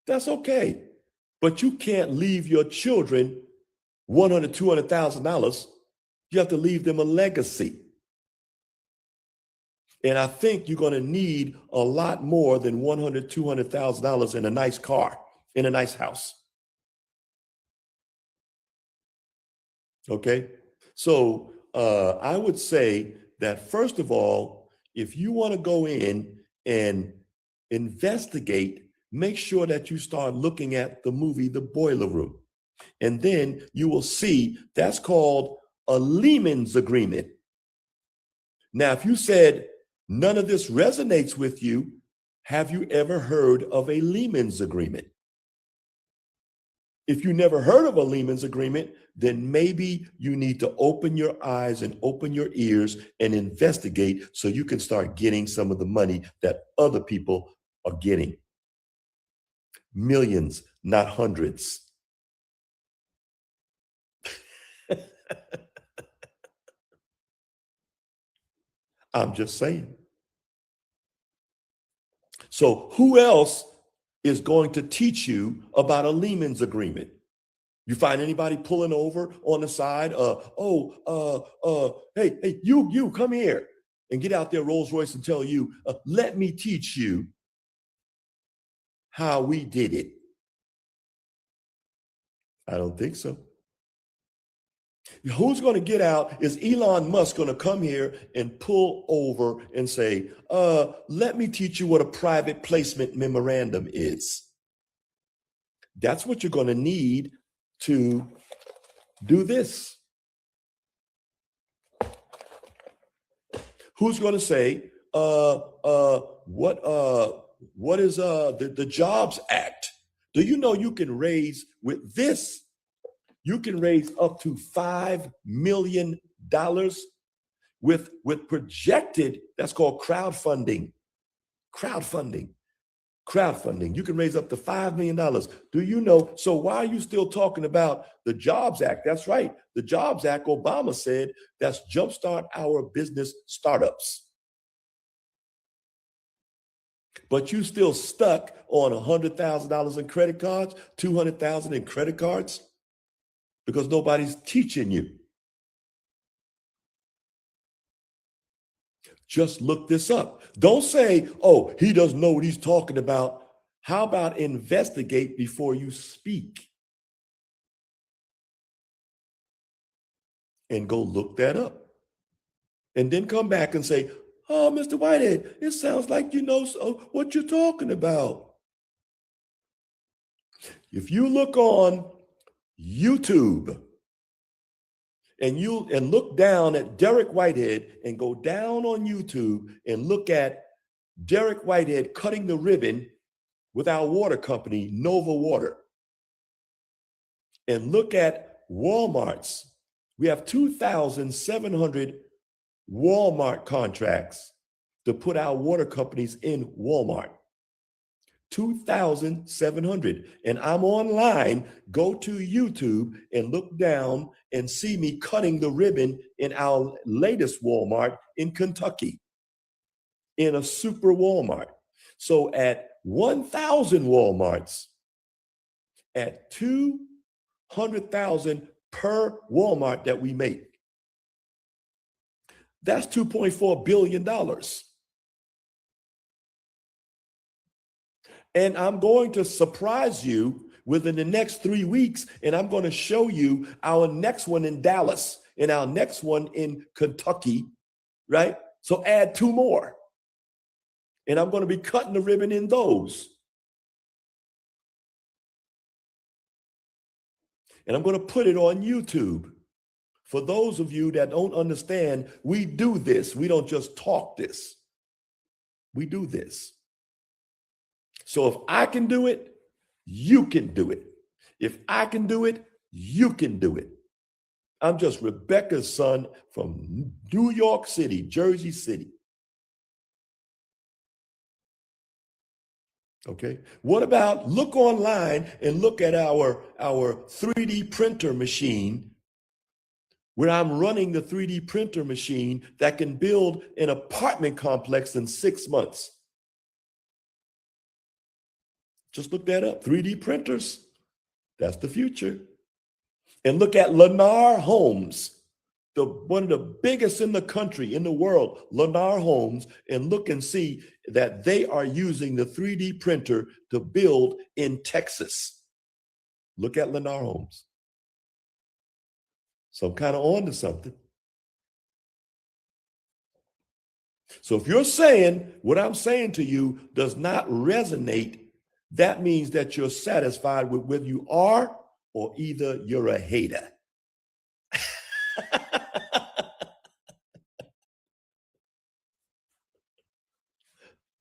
B: That's okay. But you can't leave your children $100,000, $200,000. You have to leave them a legacy. And I think you're going to need a lot more than $100,000, $200,000 in a nice car, in a nice house. Okay. So I would say that, first of all, if you want to go in and investigate, make sure that you start looking at the movie, The Boiler Room. And then you will see that's called a Lehman's Agreement. Now, if you said none of this resonates with you, have you ever heard of a Lehman's Agreement? If you never heard of a Lehman's Agreement, then maybe you need to open your eyes and open your ears and investigate, so you can start getting some of the money that other people are getting. Millions, not hundreds. I'm just saying. So who else is going to teach you about a Lehman's Agreement? You find anybody pulling over on the side? Hey, you come here, and get out their Rolls Royce and tell you, let me teach you how we did it. I don't think so. Who's going to get out? Is Elon Musk going to come here and pull over and say, let me teach you what a private placement memorandum is? That's what you're going to need to do this. Who's going to say, what is the Jobs Act? Do you know you can raise, with this, you can raise up to $5 million with projected, that's called crowdfunding. Crowdfunding. crowdfunding. You can raise up to $5 million. Do you know? So why are you still talking about the Jobs Act? That's right. The Jobs Act, Obama said, that's jumpstart our business startups. But you still stuck on $100,000 in credit cards, $200,000 in credit cards, because nobody's teaching you. Just look this up. Don't say, oh, he doesn't know what he's talking about. How about investigate before you speak? And go look that up. And then come back and say, oh, Mr. Whitehead, it sounds like you know what you're talking about. If you look on YouTube and look down at Derek Whitehead and go down on YouTube and look at Derek Whitehead cutting the ribbon with our water company, Nova Water, and look at Walmart's. We have 2,700 Walmart contracts to put our water companies in Walmart. 2,700. And I'm online. Go to YouTube and look down and see me cutting the ribbon in our latest Walmart in Kentucky, in a super Walmart. So at 1,000 Walmarts, at 200,000 per Walmart that we make, that's $2.4 billion. And I'm going to surprise you within the next 3 weeks, and I'm going to show you our next one in Dallas and our next one in Kentucky, right? So add 2 more. And I'm going to be cutting the ribbon in those. And I'm going to put it on YouTube. For those of you that don't understand, we do this. We don't just talk this. We do this. So if I can do it, you can do it. If I can do it, you can do it. I'm just Rebecca's son from New York City, Jersey City. Okay. What about look online and look at our 3D printer machine, where I'm running the 3D printer machine that can build an apartment complex in 6 months. Just look that up. 3D printers. That's the future. And look at Lennar Homes, one of the biggest in the country, in the world, Lennar Homes, and look and see that they are using the 3D printer to build in Texas. Look at Lennar Homes. So I'm kind of on to something. So if you're saying what I'm saying to you does not resonate, that means that you're satisfied with where you are, or either you're a hater.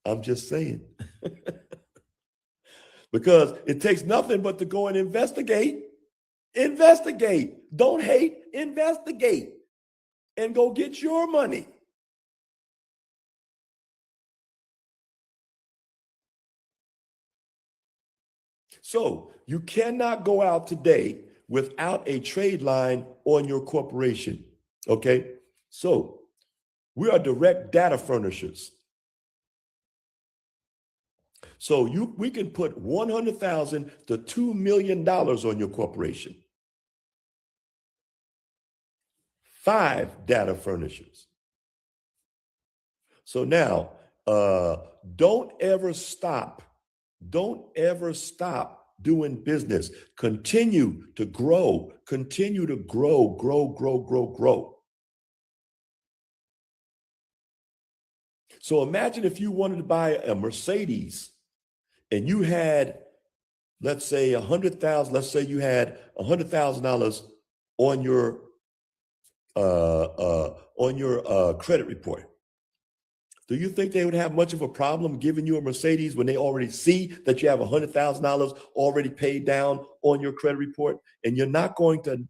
B: I'm just saying. Because it takes nothing but to go and investigate. Investigate. Don't hate. Investigate. And go get your money. So you cannot go out today without a trade line on your corporation. Okay? So we are direct data furnishers. So we can put $100,000 to $2 million on your corporation. 5 data furnishers. So now, don't ever stop. Don't ever stop doing business. Continue to grow. Continue to grow, grow, grow, grow, grow. So imagine if you wanted to buy a Mercedes and you had, let's say, $100,000. Let's say you had $100,000 on your credit report. Do you think they would have much of a problem giving you a Mercedes when they already see that you have $100,000 already paid down on your credit report? And you're not going to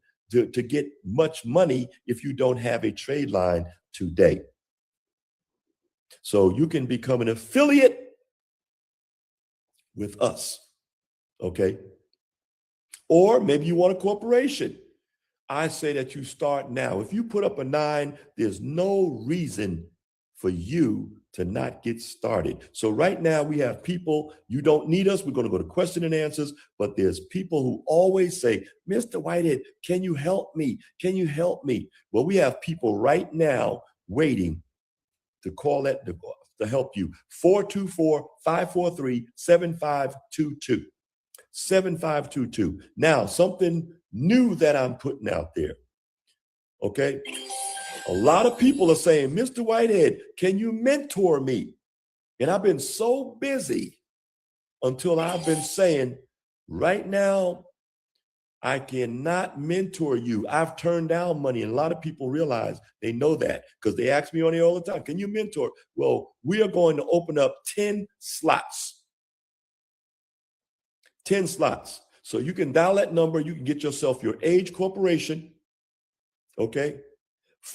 B: get much money if you don't have a trade line today. So you can become an affiliate with us. Okay. Or maybe you want a corporation. I say that you start now. If you put up a 9, there's no reason for you to not get started. So right now we have people, you don't need us. We're going to go to question and answers, but there's people who always say, Mr. Whitehead, can you help me? Can you help me? Well, we have people right now waiting to call that to help you. 424-543-7522. 7522. Now, something new that I'm putting out there. Okay. A lot of people are saying, Mr. Whitehead, can you mentor me? And I've been so busy until I've been saying, right now, I cannot mentor you. I've turned down money. And a lot of people realize they know that because they ask me on here all the time, can you mentor? Well, we are going to open up 10 slots. 10 slots. So you can dial that number. You can get yourself your age corporation. Okay.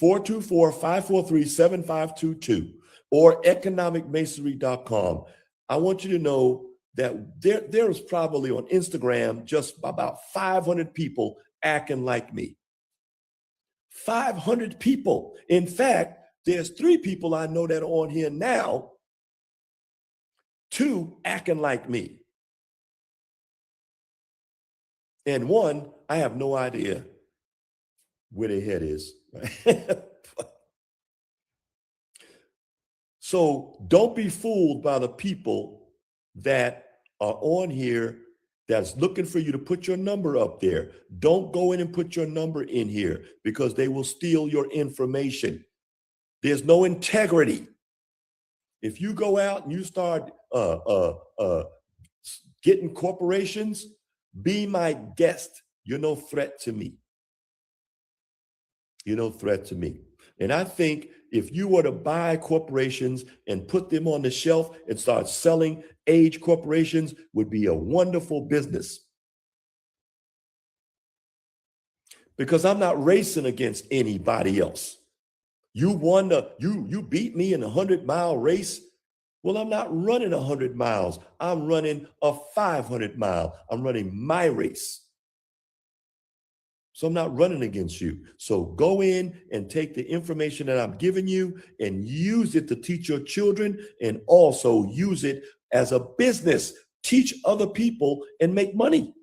B: 424-543-7522 or economicmasonry.com. I want you to know that there is probably on Instagram just about 500 people acting like me. 500 people. In fact, there's 3 people I know that are on here now, 2 acting like me. And 1, I have no idea where their head is. So don't be fooled by the people that are on here that's looking for you to put your number up there. Don't go in and put your number in here because they will steal your information. There's no integrity. If you go out and you start getting corporations, be my guest. You're no threat to me. You're no threat to me. And I think if you were to buy corporations and put them on the shelf and start selling, age corporations would be a wonderful business. Because I'm not racing against anybody else. You beat me in a 100-mile race. Well, I'm not running 100 miles. I'm running a 500 mile. I'm running my race. So I'm not running against you. So go in and take the information that I'm giving you and use it to teach your children and also use it as a business. Teach other people and make money.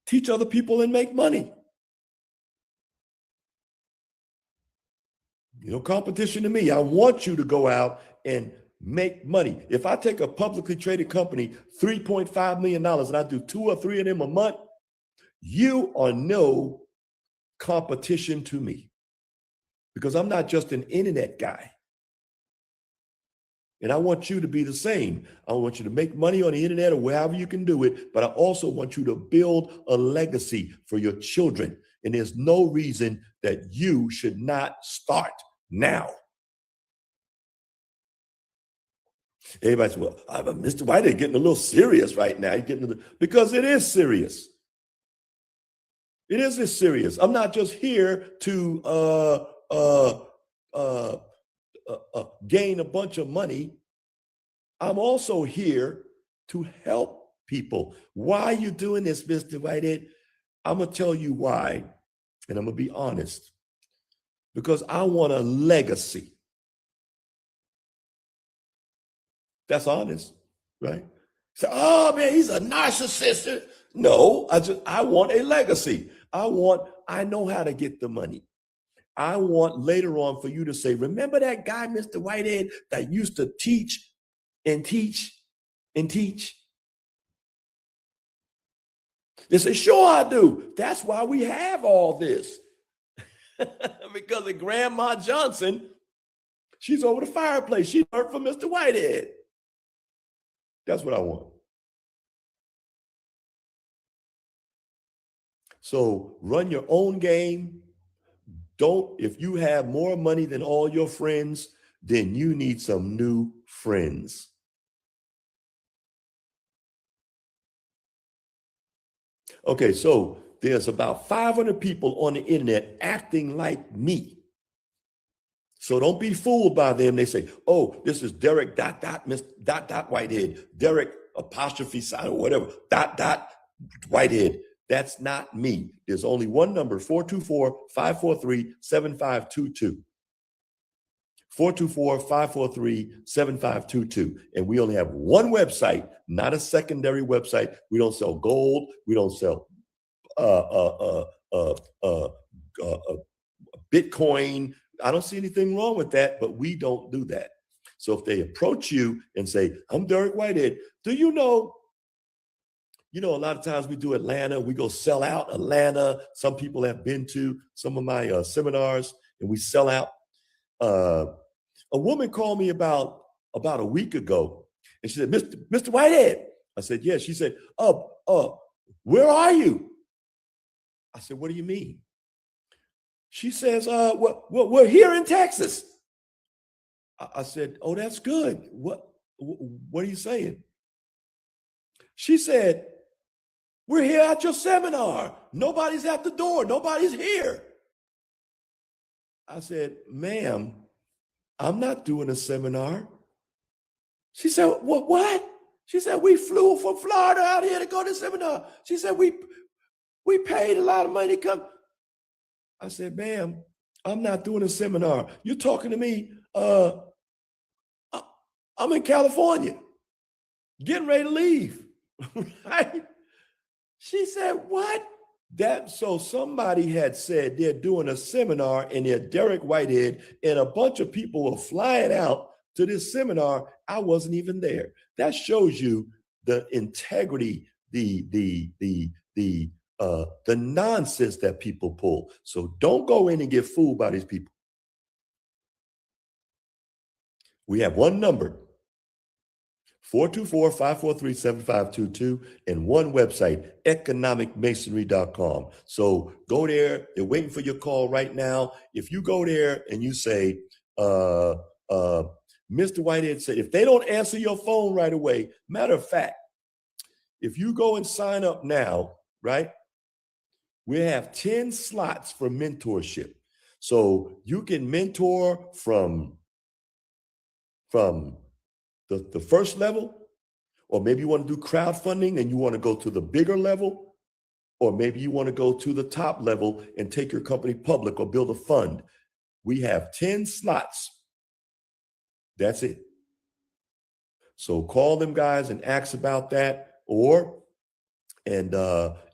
B: Teach other people and make money. You know, competition to me. I want you to go out and make money. If I take a publicly traded company, $3.5 million, and I do 2 or 3 of them a month, you are no competition to me because I'm not just an internet guy. And I want you to be the same. I want you to make money on the internet or wherever you can do it, but I also want you to build a legacy for your children. And there's no reason that you should not start now. Everybody says, well, Mr. Whitehead getting a little serious right now. Because it is serious. It is this serious. I'm not just here to gain a bunch of money. I'm also here to help people. Why are you doing this, Mr. Whitehead? I'm going to tell you why, and I'm going to be honest. Because I want a legacy. That's honest, right? So, oh man, he's a narcissist. No, I want a legacy. I know how to get the money. I want later on for you to say, remember that guy, Mr. Whitehead, that used to teach and teach and teach? They say, sure I do. That's why we have all this. Because of Grandma Johnson, she's over the fireplace. She learned from Mr. Whitehead. That's what I want. So run your own game. If you have more money than all your friends, then you need some new friends. Okay, so there's about 500 people on the internet acting like me. So don't be fooled by them. They say, oh, this is Derek Whitehead. Derek apostrophe sign or whatever, dot, Whitehead. That's not me. There's only one number, 424-543-7522. 424-543-7522. And we only have one website, not a secondary website. We don't sell gold. We don't sell Bitcoin. I don't see anything wrong with that, but we don't do that. So if they approach you and say, I'm Derek Whitehead, do you know, a lot of times we do Atlanta, we go sell out Atlanta. Some people have been to some of my seminars and we sell out. A woman called me about a week ago and she said, Mr. Whitehead. I said, yeah. She said, where are you? I said, what do you mean? She says, we're here in Texas. I said, oh, that's good. What are you saying? She said, we're here at your seminar. Nobody's at the door. Nobody's here. I said, ma'am, I'm not doing a seminar. She said, what? She said, we flew from Florida out here to go to the seminar. She said, we paid a lot of money to come. I said, ma'am, I'm not doing a seminar. You're talking to me. I'm in California, getting ready to leave. Right? She said, what? So somebody had said they're doing a seminar and they're Derek Whitehead and a bunch of people were flying out to this seminar. I wasn't even there. That shows you the integrity, the nonsense that people pull. So don't go in and get fooled by these people. We have one number, 424-543-7522, and one website, economicmasonry.com. So go there. They're waiting for your call right now. If you go there and you say, Mr. Whitehead said, if they don't answer your phone right away, matter of fact, if you go and sign up now, right, we have 10 slots for mentorship. So you can mentor from the first level, or maybe you want to do crowdfunding and you want to go to the bigger level, or maybe you want to go to the top level and take your company public or build a fund. We have 10 slots. That's it. So call them guys and ask about that, and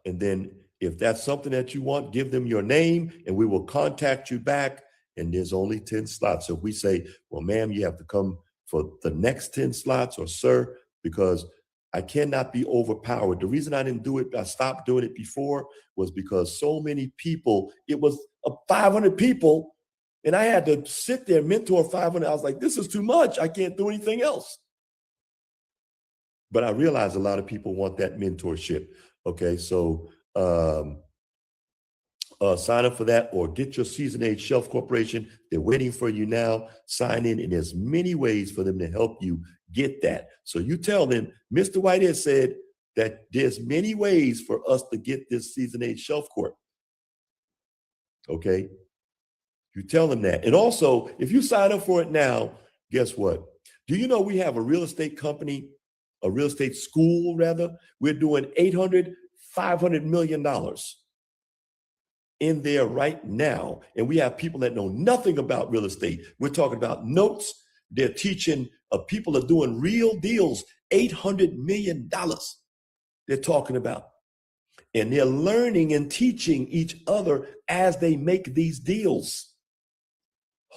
B: then if that's something that you want, give them your name and we will contact you back. And there's only 10 slots. So if we say, well, ma'am, you have to come for the next 10 slots, or sir, because I cannot be overpowered. The reason I didn't do it, I stopped doing it before, was because so many people, it was 500 people, and I had to sit there, mentor 500. I was like, this is too much. I can't do anything else. But I realized a lot of people want that mentorship. Okay, so sign up for that, or get your Season 8 Shelf Corporation. They're waiting for you now. Sign in, and there's many ways for them to help you get that. So you tell them, Mr. Whitehead said that there's many ways for us to get this Season 8 Shelf Corp. Okay? You tell them that. And also, if you sign up for it now, guess what? Do you know we have a real estate company, a real estate school, rather? We're doing $500 million in there right now. And we have people that know nothing about real estate. We're talking about notes. They're teaching, people are doing real deals, $800 million they're talking about. And they're learning and teaching each other as they make these deals.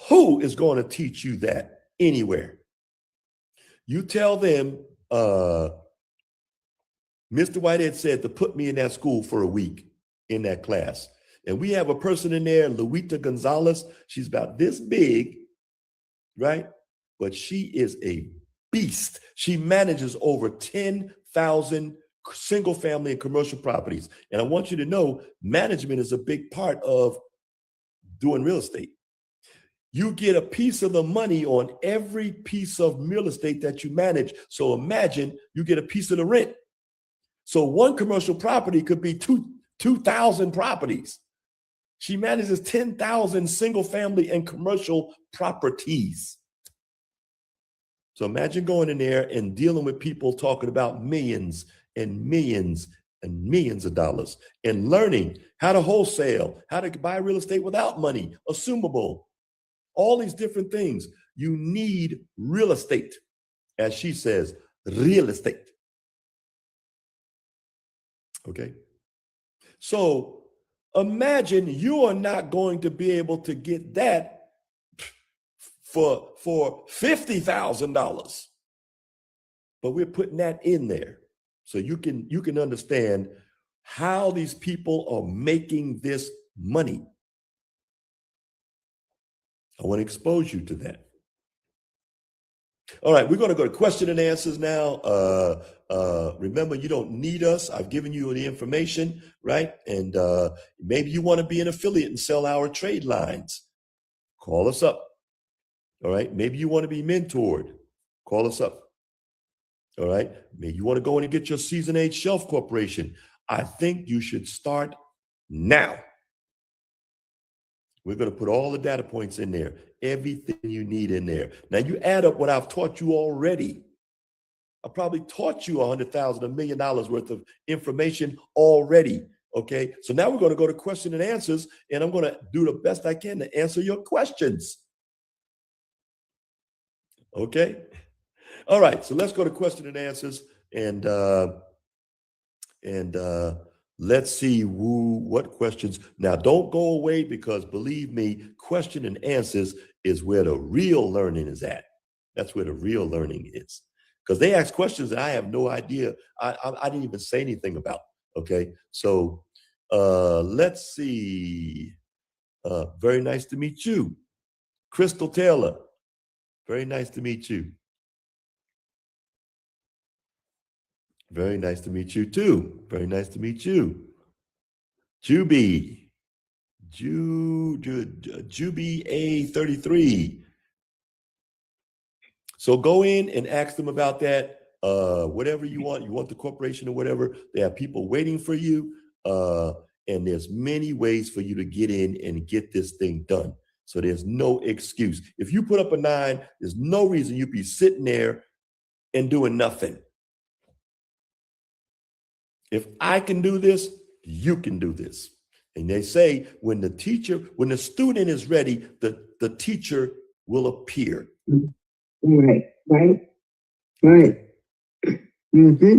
B: Who is going to teach you that anywhere? You tell them, Mr. Whitehead said to put me in that school for a week in that class. And we have a person in there, Luita Gonzalez. She's about this big, right? But she is a beast. She manages over 10,000 single family and commercial properties. And I want you to know, management is a big part of doing real estate. You get a piece of the money on every piece of real estate that you manage. So imagine you get a piece of the rent. So one commercial property could be 2,000 properties. She manages 10,000 single family and commercial properties. So imagine going in there and dealing with people talking about millions and millions and millions of dollars and learning how to wholesale, how to buy real estate without money, assumable, all these different things. You need real estate, as she says, real estate. Okay. So imagine you are not going to be able to get that for $50,000, but we're putting that in there so you can understand how these people are making this money. I want to expose you to that. All right, we're going to go to question and answers now. Remember, you don't need us. I've given you the information, right? And maybe you want to be an affiliate and sell our trade lines. Call us up. All right. Maybe you want to be mentored. Call us up. All right. Maybe you want to go in and get your Season 8 Shelf Corporation. I think you should start now. We're going to put all the data points in there, everything you need in there. Now you add up what I've taught you already. I probably taught you $100,000, $1 million worth of information already. Okay. So now we're going to go to question and answers, and I'm going to do the best I can to answer your questions. Okay. All right. So let's go to question and answers, and let's see what questions. Now, don't go away, because believe me, question and answers is where the real learning is at. That's where the real learning is, because they ask questions that I have no idea. I didn't even say anything about. Okay. So let's see. Very nice to meet you, Crystal Taylor. Very nice to meet you. Very nice to meet you too. Very nice to meet you. Juby. Juby A33. So go in and ask them about that. Whatever you want. You want the corporation or whatever. They have people waiting for you. And there's many ways for you to get in and get this thing done. So there's no excuse. If you put up a 9, there's no reason you'd be sitting there and doing nothing. If I can do this, you can do this. And they say when the student is ready, the teacher will appear.
C: Right. Mm-hmm.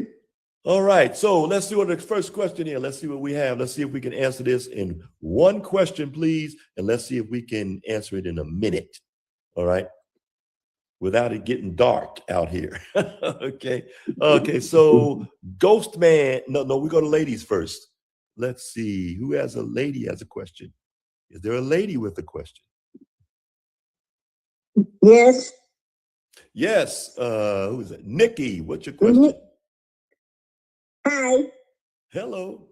B: All right. So let's see what the first question here. Let's see what we have. Let's see if we can answer this in one question, please. And let's see if we can answer it in a minute. All right. Without it getting dark out here. Okay. So Ghost Man. No, we go to ladies first. Let's see who has a lady has a question. Is there a lady with a question?
C: Yes.
B: Yes. Who is it? Nikki, what's your question?
C: Mm-hmm. Hi.
B: Hello.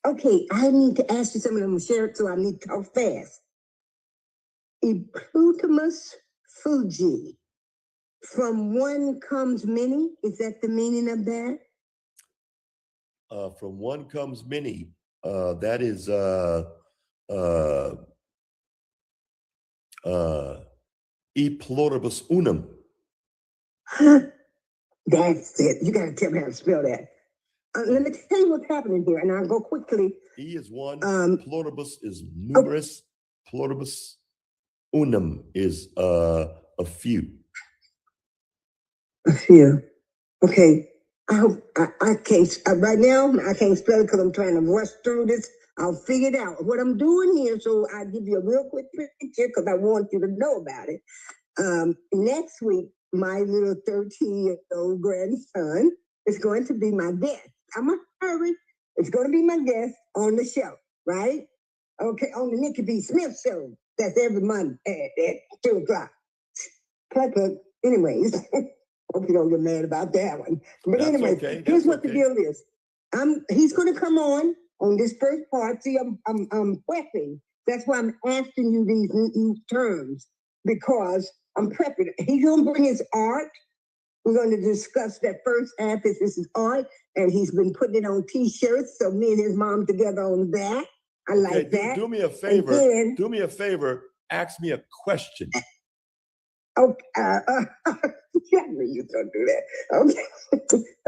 C: Okay, I need to ask you something. I'm going to share it, so I need to talk fast. Eplutemus Fuji. From one comes many. Is that the meaning of that?
B: From one comes many. That is e pluribus unum.
C: That's it. You got to tell me how to spell that. Let me tell you what's happening here, and I'll go quickly.
B: E is one. Pluribus is numerous. Okay. Pluribus unum is a few.
C: A few. Okay. I can't right now. I can't spell it because I'm trying to rush through this. I'll figure it out. What I'm doing here, so I'll give you a real quick picture because I want you to know about it. Next week, my little 13-year-old grandson is going to be my guest. I'm going to hurry. It's going to be my guest on the show, right? Okay, on the Nikki B. Smith show. That's every Monday at 2 o'clock. Plug. Anyways, hope you don't get mad about that one. But anyway, okay. Here's what the deal is. He's going to come on this first part. See, I'm prepping. That's why I'm asking you these terms, because I'm prepping. He's going to bring his art. We're going to discuss that first half. This is art, and he's been putting it on T-shirts. So me and his mom together on that. I like that.
B: Do me a favor. Do me a favor. Ask me a question.
C: Okay, yeah, I knew you was gonna do that. Okay,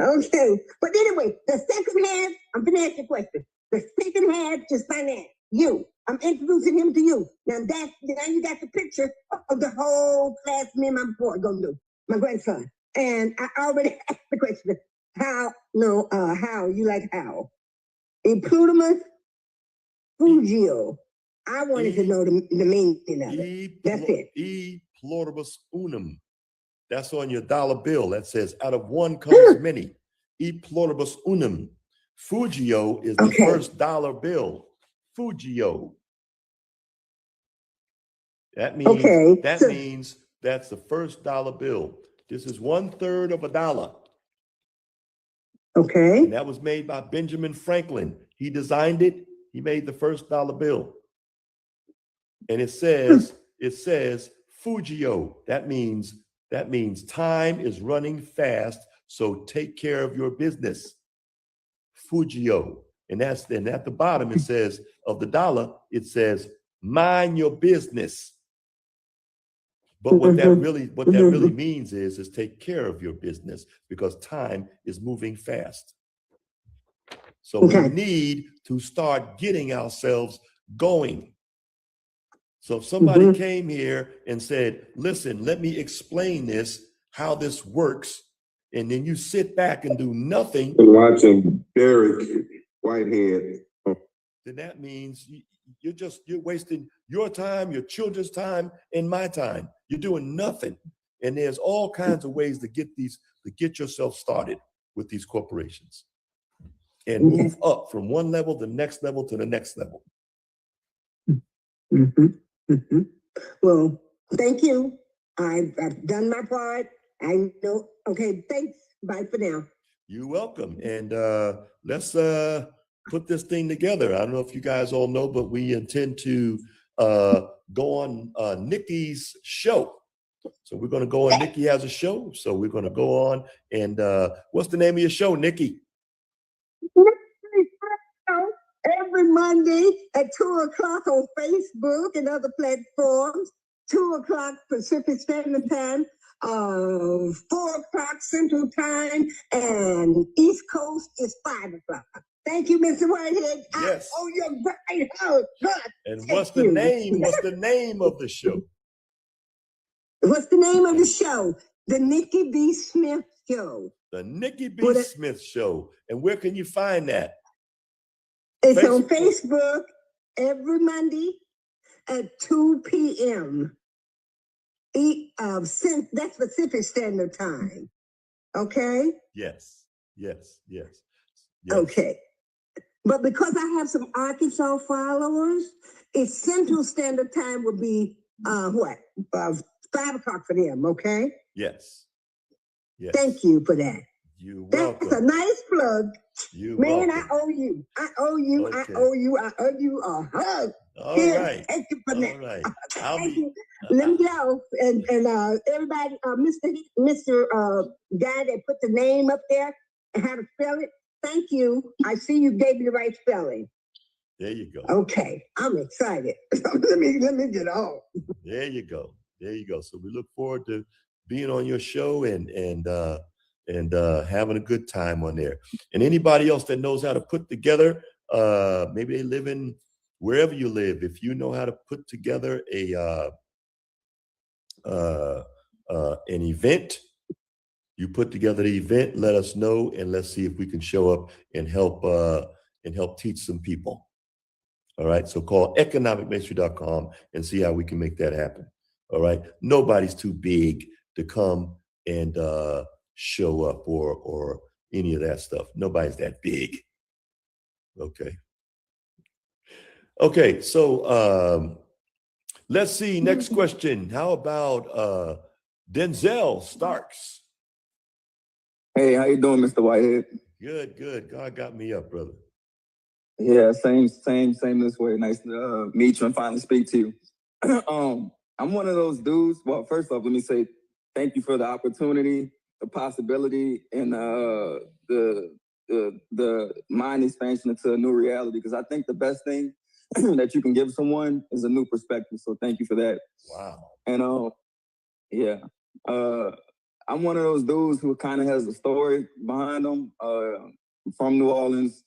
C: okay. But anyway, the second half, I'm gonna ask you a question. The second half is finance. You, I'm introducing him to you. Now you got the picture of the whole class me and my boy gonna do, my grandson. And I already asked the question. How? No, how? You like how? Impludimus Fugio. I wanted to know the meaning of it. That's it.
B: E pluribus unum. That's on your dollar bill. That says, out of one comes many. E pluribus unum. Fugio is the first dollar bill. Fugio. That means means that's the first dollar bill. This is 1/3 of a dollar.
C: Okay.
B: And that was made by Benjamin Franklin. He designed it. He made the first dollar bill. And it says Fugio. That means time is running fast, so take care of your business. Fugio. And at the bottom it says, of the dollar, it says, mind your business. But what that really means is take care of your business, because time is moving fast. So we need to start getting ourselves going. So if somebody came here and said, listen, let me explain this, how this works, and then you sit back and do nothing.
D: Watching Derek Whitehead.
B: Then that means you're wasting your time, your children's time, and my time. You're doing nothing. And there's all kinds of ways to get yourself started with these corporations and move up from one level to the next level to the next level.
C: Well, thank you. I've done my part. I know. Okay, thanks. Bye for now.
B: You're welcome. And let's put this thing together. I don't know if you guys all know, but we intend to go on Nikki's show. So we're going to go on. Nikki has a show. So we're going to go on. And what's the name of your show, Nikki?
C: Every Monday at 2:00 on Facebook and other platforms, 2:00 Pacific Standard Time, 4:00 Central Time, and East Coast is 5:00. Thank you, Mr. Whitehead.
B: Yes.
C: Oh, you're great. Oh, God.
B: And what's the name? What's the name of the show?
C: What's the name of the show? The Nikki B. Smith Show.
B: The Nikki B. Smith Show. And where can you find that?
C: It's on Facebook every Monday at 2 p.m. That's Pacific Standard Time. Okay?
B: Yes.
C: Okay. But because I have some Arkansas followers, it's Central Standard Time would be 5 o'clock for them, okay?
B: Yes.
C: Thank you for that.
B: You're welcome.
C: That's a nice plug. Man,
B: welcome.
C: I owe you. Okay. I owe you a hug.
B: All
C: Here,
B: right.
C: thank you for that.
B: All right.
C: Thank you. Let me go. And everybody, Mr. Guy that put the name up there and how to spell it. Thank you. I see you gave me the right spelling.
B: There you go.
C: Okay, I'm excited. let me get on.
B: There you go. So we look forward to being on your show and having a good time on there. And anybody else that knows how to put together, maybe they live in wherever you live. If you know how to put together an event, you put together the event, let us know, and let's see if we can show up and help teach some people. All right. So call economicmastery.com and see how we can make that happen. All right. Nobody's too big to come and show up or any of that stuff. Nobody's that big. Okay. So let's see. Next question. How about Denzel Starks?
E: Hey, how you doing, Mr. Whitehead?
B: Good. God got me up, brother.
E: Yeah, same this way. Nice to meet you and finally speak to you. I'm one of those dudes. Well, first off, let me say thank you for the opportunity, the possibility, and the mind expansion into a new reality. Because I think the best thing that you can give someone is a new perspective. So thank you for that.
B: Wow.
E: And Yeah. I'm one of those dudes who kind of has a story behind them. From New Orleans,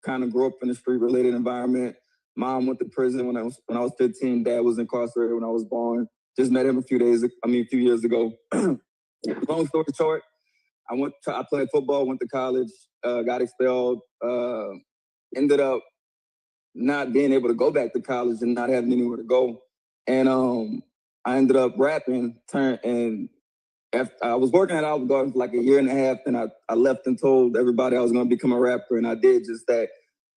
E: kind of grew up in a street-related environment. Mom went to prison when I was 15. Dad was incarcerated when I was born. Just met him a few years ago. Long story short, I played football, went to college, got expelled, ended up not being able to go back to college and not having anywhere to go. And I ended up rapping, and after I was working at Olive Garden for like a year and a half, and I left and told everybody I was going to become a rapper, and I did just that.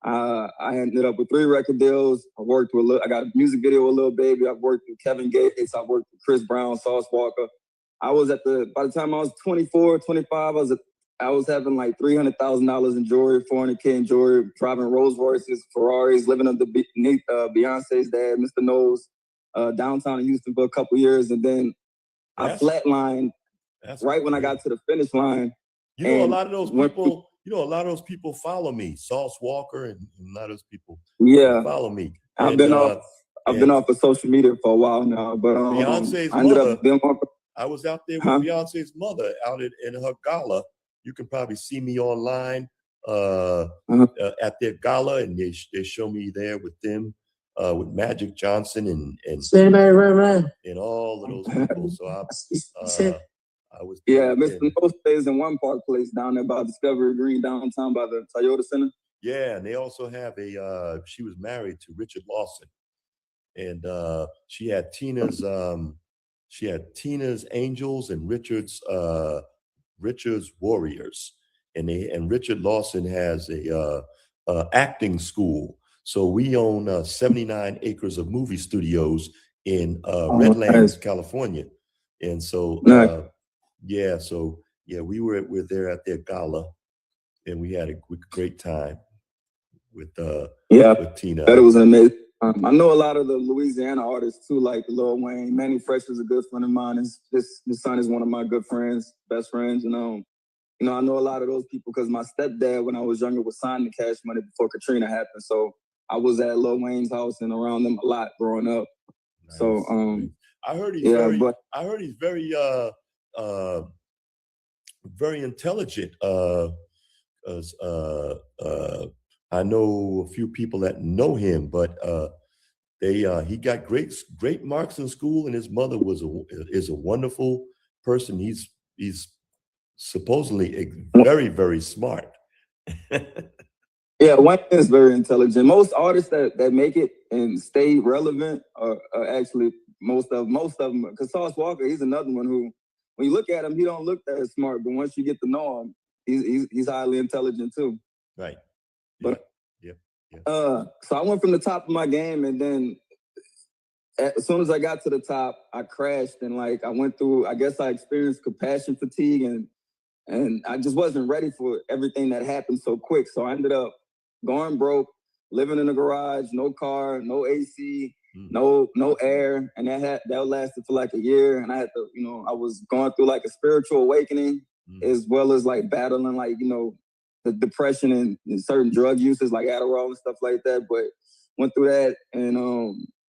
E: I ended up with 3 record deals. I got a music video with Lil Baby. I've worked with Kevin Gates. I worked with Chris Brown, Sauce Walker. By the time I was 24, 25, I was having like $300,000 in jewelry, $400K in jewelry, driving Rolls Royces, Ferraris, living underneath Beyonce's dad, Mr. Knowles, downtown in Houston for a couple years, and then I flatlined right when I got to the finish line.
B: You know, a lot of those people follow me. Sauce Walker and a lot of those people follow me.
E: I've been off of social media for a while now, but
B: Beyonce's mother. I was out there with Beyonce's mother out in her gala. You can probably see me online at their gala, and they show me there with them, with Magic Johnson and all of those people. So I was
E: Mr. Knowles stays in One Park Place down there by Discovery Green downtown by the Toyota Center.
B: Yeah, and they also have she was married to Richard Lawson, and she had Tina's Angels and Richard's Warriors, and Richard Lawson has a acting school. So we own 79 acres of movie studios in Redlands, California, and so we were there at their gala, and we had a great time with Tina.
E: That was amazing. I know a lot of the Louisiana artists too, like Lil Wayne. Manny Fresh is a good friend of mine. His son is one of my good friends, best friends. And I know a lot of those people because my stepdad, when I was younger, was signed to Cash Money before Katrina happened. So I was at Lil Wayne's house and around them a lot growing up. Nice. So
B: I heard he's very intelligent. I know a few people that know him, but he got great marks in school, and his mother is a wonderful person. He's supposedly very, very smart.
E: Yeah, Wayne is very intelligent. Most artists that make it and stay relevant are actually most of them. Because Sauce Walker, he's another one who, when you look at him, he don't look that smart, but once you get to know him, he's highly intelligent too.
B: Right.
E: But so I went from the top of my game, and then as soon as I got to the top, I crashed, and I experienced compassion fatigue, and I just wasn't ready for everything that happened so quick. So I ended up going broke, living in a garage, no car, no AC, no air, and that lasted for like a year. And I had to, I was going through like a spiritual awakening, as well as like battling the depression and certain drug uses like Adderall and stuff like that. But went through that, and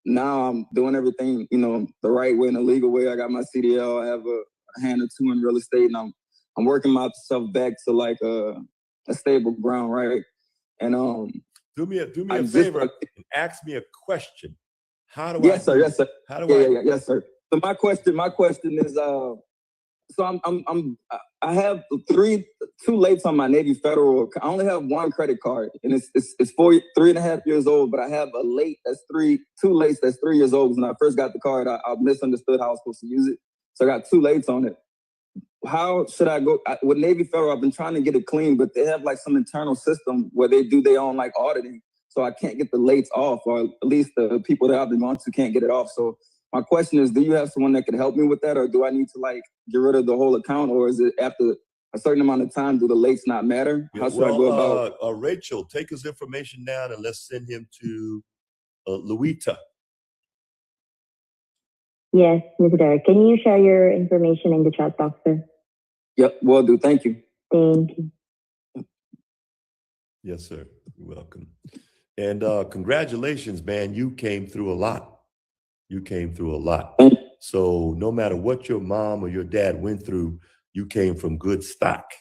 E: now I'm doing everything the right way, in a legal way. I got my CDL. I have a hand or two in real estate, and I'm working myself back to like a stable ground, right? And
B: do me a favor and ask me a question. How do
E: yes,
B: I?
E: Yes, sir.
B: How do I?
E: Yes, sir. So my question is, so I have 2 lates on my Navy Federal. I only have 1 credit card, and it's 3.5 years old. But I have a late that's 2 lates that's 3 years old. When I first got the card, I misunderstood how I was supposed to use it, so I got 2 lates on it. How should I go with Navy Federal? I've been trying to get it clean, but they have like some internal system where they do their own like auditing, so I can't get the lates off, or at least the people that I've been going to can't get it off. So my question is, do you have someone that can help me with that, or do I need to like get rid of the whole account, or is it after a certain amount of time, do the lates not matter? How should I go about?
B: Rachel, take his information down and let's send him to Louita.
F: Yes, Mr. Derek. Can you share your information in the chat box, sir?
E: Yep, will do. Thank you.
F: Thank you.
B: Yes, sir. You're welcome. And congratulations, man. You came through a lot. So no matter what your mom or your dad went through, you came from good stock.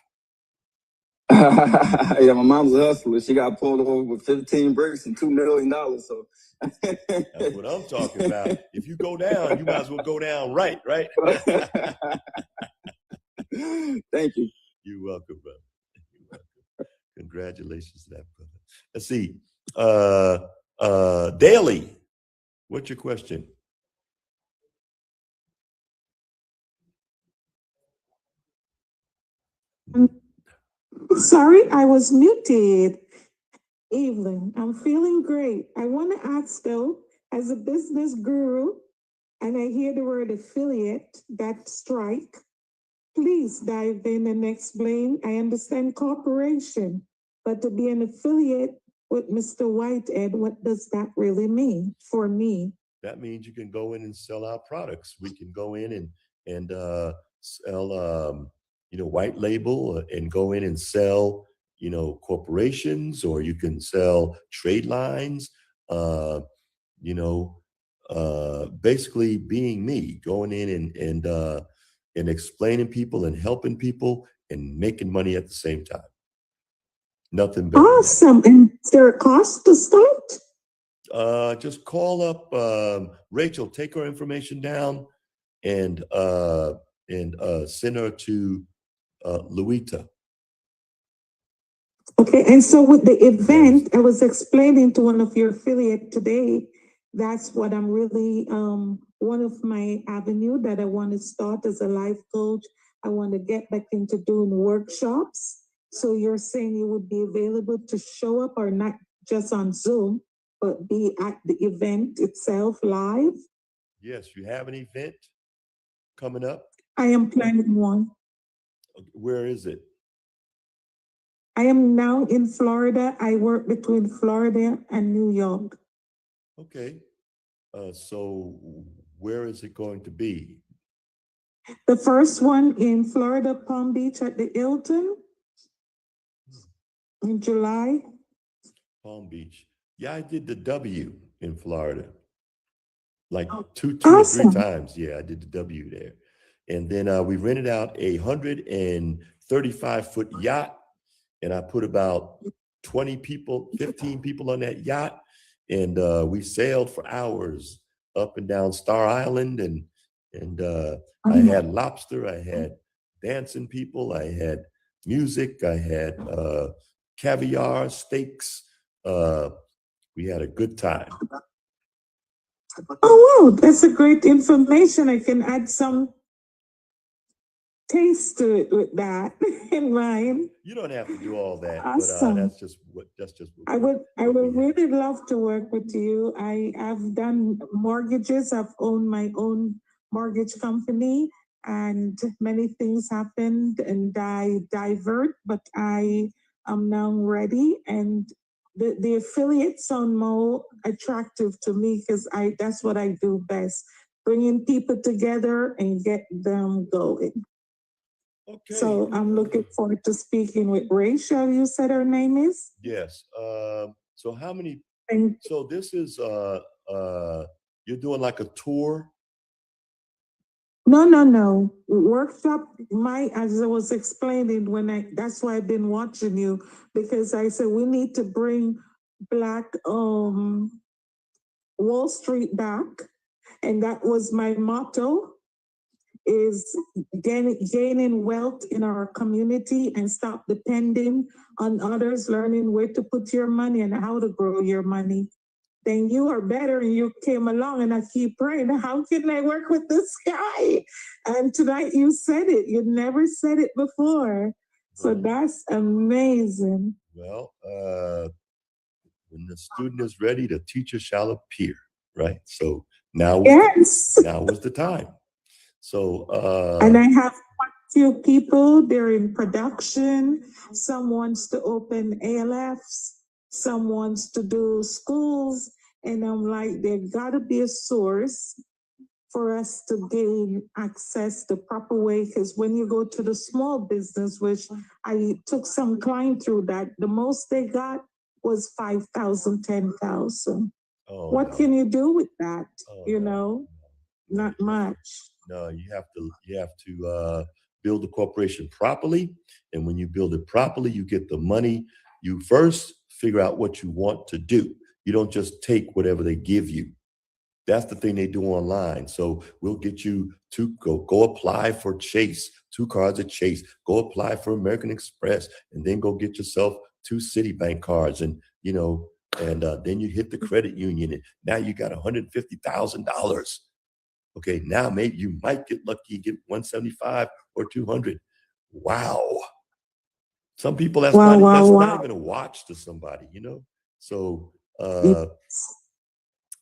E: Yeah, my mom's a hustler. She got pulled over with 15 bricks and $2 million. So
B: that's what I'm talking about. If you go down, you might as well go down right?
E: Thank you.
B: You're welcome, brother. You're welcome. Congratulations to that, brother. Let's see. Daily, what's your question?
G: Sorry, I was muted. Evelyn, I'm feeling great. I want to ask though, as a business guru, and I hear the word affiliate, that strike, please dive in and explain. I understand corporation, but to be an affiliate with Mr. Whitehead, what does that really mean for me?
B: That means you can go in and sell our products. We can go in and sell, white label and go in and sell, corporations, or you can sell trade lines. Basically being me, going in and explaining people and helping people and making money at the same time. Nothing better.
G: Awesome. And is there a cost to start?
B: Just call up Rachel, take her information down, and send her to Luita.
G: Okay, and so with the event, I was explaining to one of your affiliate today, that's what I'm really, one of my avenue that I want to start as a life coach. I want to get back into doing workshops. So you're saying you would be available to show up, or not just on Zoom, but be at the event itself live?
B: Yes, you have an event coming up?
G: I am planning one.
B: Where is it?
G: I am now in Florida. I work between Florida and New York.
B: Okay. So where is it going to be?
G: The first one in Florida, Palm Beach at the Hilton in July.
B: Palm Beach. Yeah, I did the W in Florida. Like two
G: Awesome.
B: or 3 times. Yeah, I did the W there. And then we rented out a 135-foot yacht, and I put about 20 people, 15 people on that yacht. And we sailed for hours up and down Star Island, and I had lobster, I had dancing people, I had music, I had caviar, steaks. We had a good time.
G: Oh, wow, that's a great information. I can add some taste to it with that in mind.
B: You don't have to do all that,
G: Awesome.
B: but that's just what
G: I would really love to work with you. I have done mortgages. I've owned my own mortgage company, and many things happened and I divert, but I am now ready, and the affiliates sound more attractive to me because that's what I do best, bringing people together and get them going.
B: Okay.
G: So I'm looking forward to speaking with Rachel. You said her name is?
B: Yes. So how many? So this is you're doing like a tour?
G: No. Workshop, as I was explaining that's why I've been watching you, because I said we need to bring Black Wall Street back. And that was my motto, is gaining wealth in our community and stop depending on others, learning where to put your money and how to grow your money. Then you are better, and you came along, and I keep praying, how can I work with this guy? And tonight you said it. You never said it before. So that's amazing.
B: Well, when the student is ready, the teacher shall appear, right? So now was the time. So
G: and I have quite a few people, they're in production. Some wants to open ALFs, some wants to do schools, and I'm like, there gotta be a source for us to gain access the proper way, because when you go to the small business, which I took some client through that, the most they got was 5,000, 10,000. What can you do with that? You know? not much.
B: No, you have to build the corporation properly. And when you build it properly, you get the money. You first figure out what you want to do. You don't just take whatever they give you. That's the thing they do online. So we'll get you to go apply for Chase, 2 cards at Chase, go apply for American Express, and then go get yourself 2 Citibank cards, and then you hit the credit union, and now you got $150,000. Okay, now maybe you might get lucky and get 175 or 200. Wow. Some people that's not even a watch to somebody, So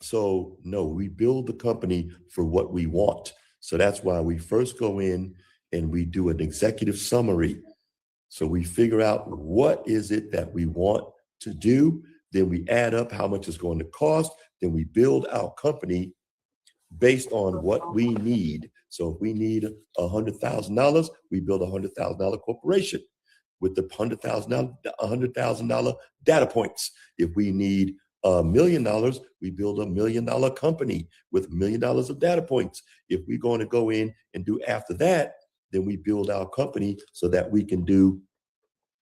B: so no, we build the company for what we want. So that's why we first go in and we do an executive summary. So we figure out what is it that we want to do. Then we add up how much it's going to cost. Then we build our company based on what we need. So if we need $100,000, we build a $100,000 corporation with the $100,000 data points. If we need $1 million, we build $1 million company with $1 million of data points. If we're going to go in and do after that, then we build our company so that we can do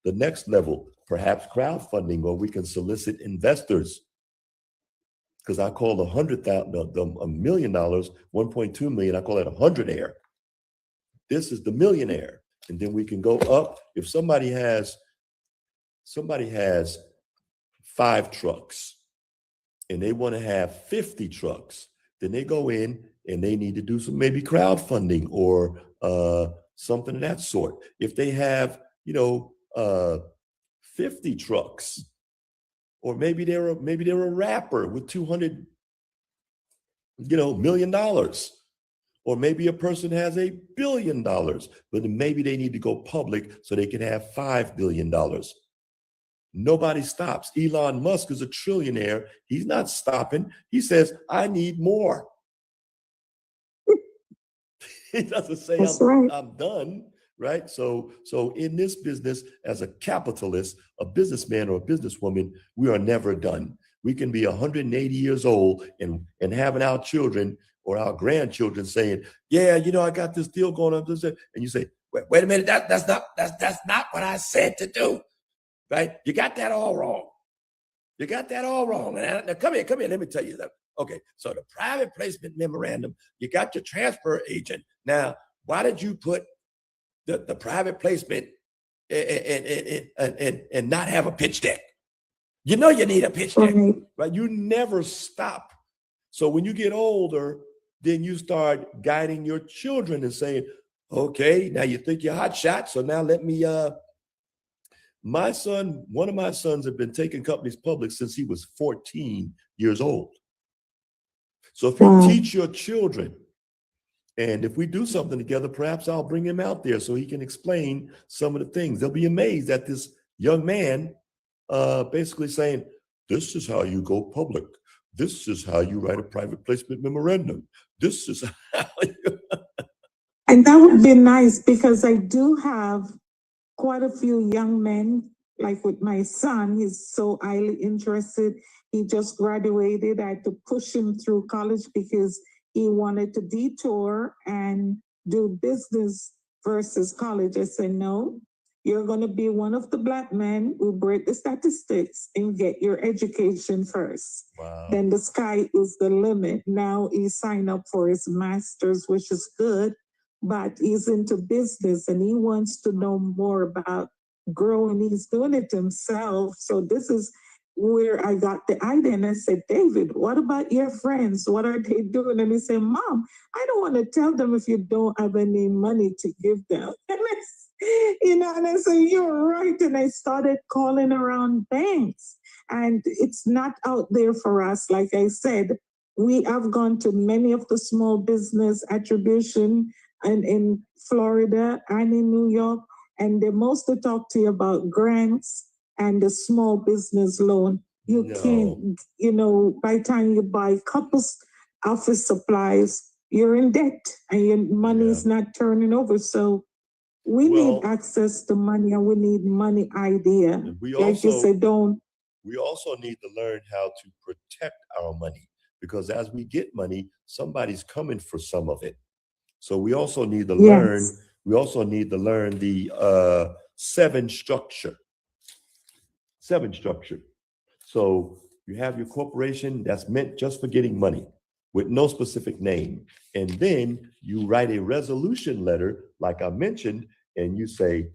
B: the next level, perhaps crowdfunding, or we can solicit investors. Because I call the $100,000, $1 million, 1.2 million, I call it 100-aire. This is the millionaire. And then we can go up. If somebody has 5 trucks and they want to have 50 trucks, then they go in and they need to do some maybe crowdfunding or something of that sort. If they have, 50 trucks, or maybe they're a rapper with $200, $1 million. Or maybe a person has $1 billion, but then maybe they need to go public so they can have $5 billion. Nobody stops. Elon Musk is a trillionaire. He's not stopping. He says, I need more. He doesn't say, I'm done, right? So in this business, as a capitalist, a businessman or a businesswoman, we are never done. We can be 180 years old and having our children or our grandchildren saying, yeah, I got this deal going on. And you say, wait a minute, that's not what I said to do, right? You got that all wrong. You got that all wrong. Now, come here, let me tell you that. Okay, so the private placement memorandum, you got your transfer agent. Now, why did you put the private placement and not have a pitch deck? You need a pitch deck, right? You never stop. So when you get older, then you start guiding your children and saying, okay, now you think you're hot shot. So now let me, one of my sons have been taking companies public since he was 14 years old. So if you teach your children, and if we do something together, perhaps I'll bring him out there so he can explain some of the things. They'll be amazed at this young man basically saying, this is how you go public. This is how you write a private placement memorandum. This is how you...
G: And that would be nice, because I do have quite a few young men, like with my son. He's so highly interested. He just graduated. I had to push him through college because he wanted to detour and do business versus college. I said, no, you're going to be one of the Black men who break the statistics and get your education first.
B: Wow.
G: Then the sky is the limit. Now he signed up for his master's, which is good, but he's into business and he wants to know more about growing. He's doing it himself. So this is where I got the idea. And I said, David, what about your friends? What are they doing? And he said, Mom, I don't want to tell them if you don't have any money to give them. And I said, you're right. And I started calling around banks. And it's not out there for us. Like I said, we have gone to many of the small business attribution and in Florida and in New York. And they mostly talk to you about grants and the small business loan. You can't, by the time you buy couples office supplies, you're in debt and your money is not turning over. So we need access to money, and we need money idea.
B: We
G: like
B: also,
G: you said,
B: we also need to learn how to protect our money. because as we get money, somebody's coming for some of it. So we also need to
G: Yes.
B: learn. We also need to learn the 7 structure. 7 structure. So you have your corporation that's meant just for getting money with no specific name. And then you write a resolution letter, like I mentioned, and you say,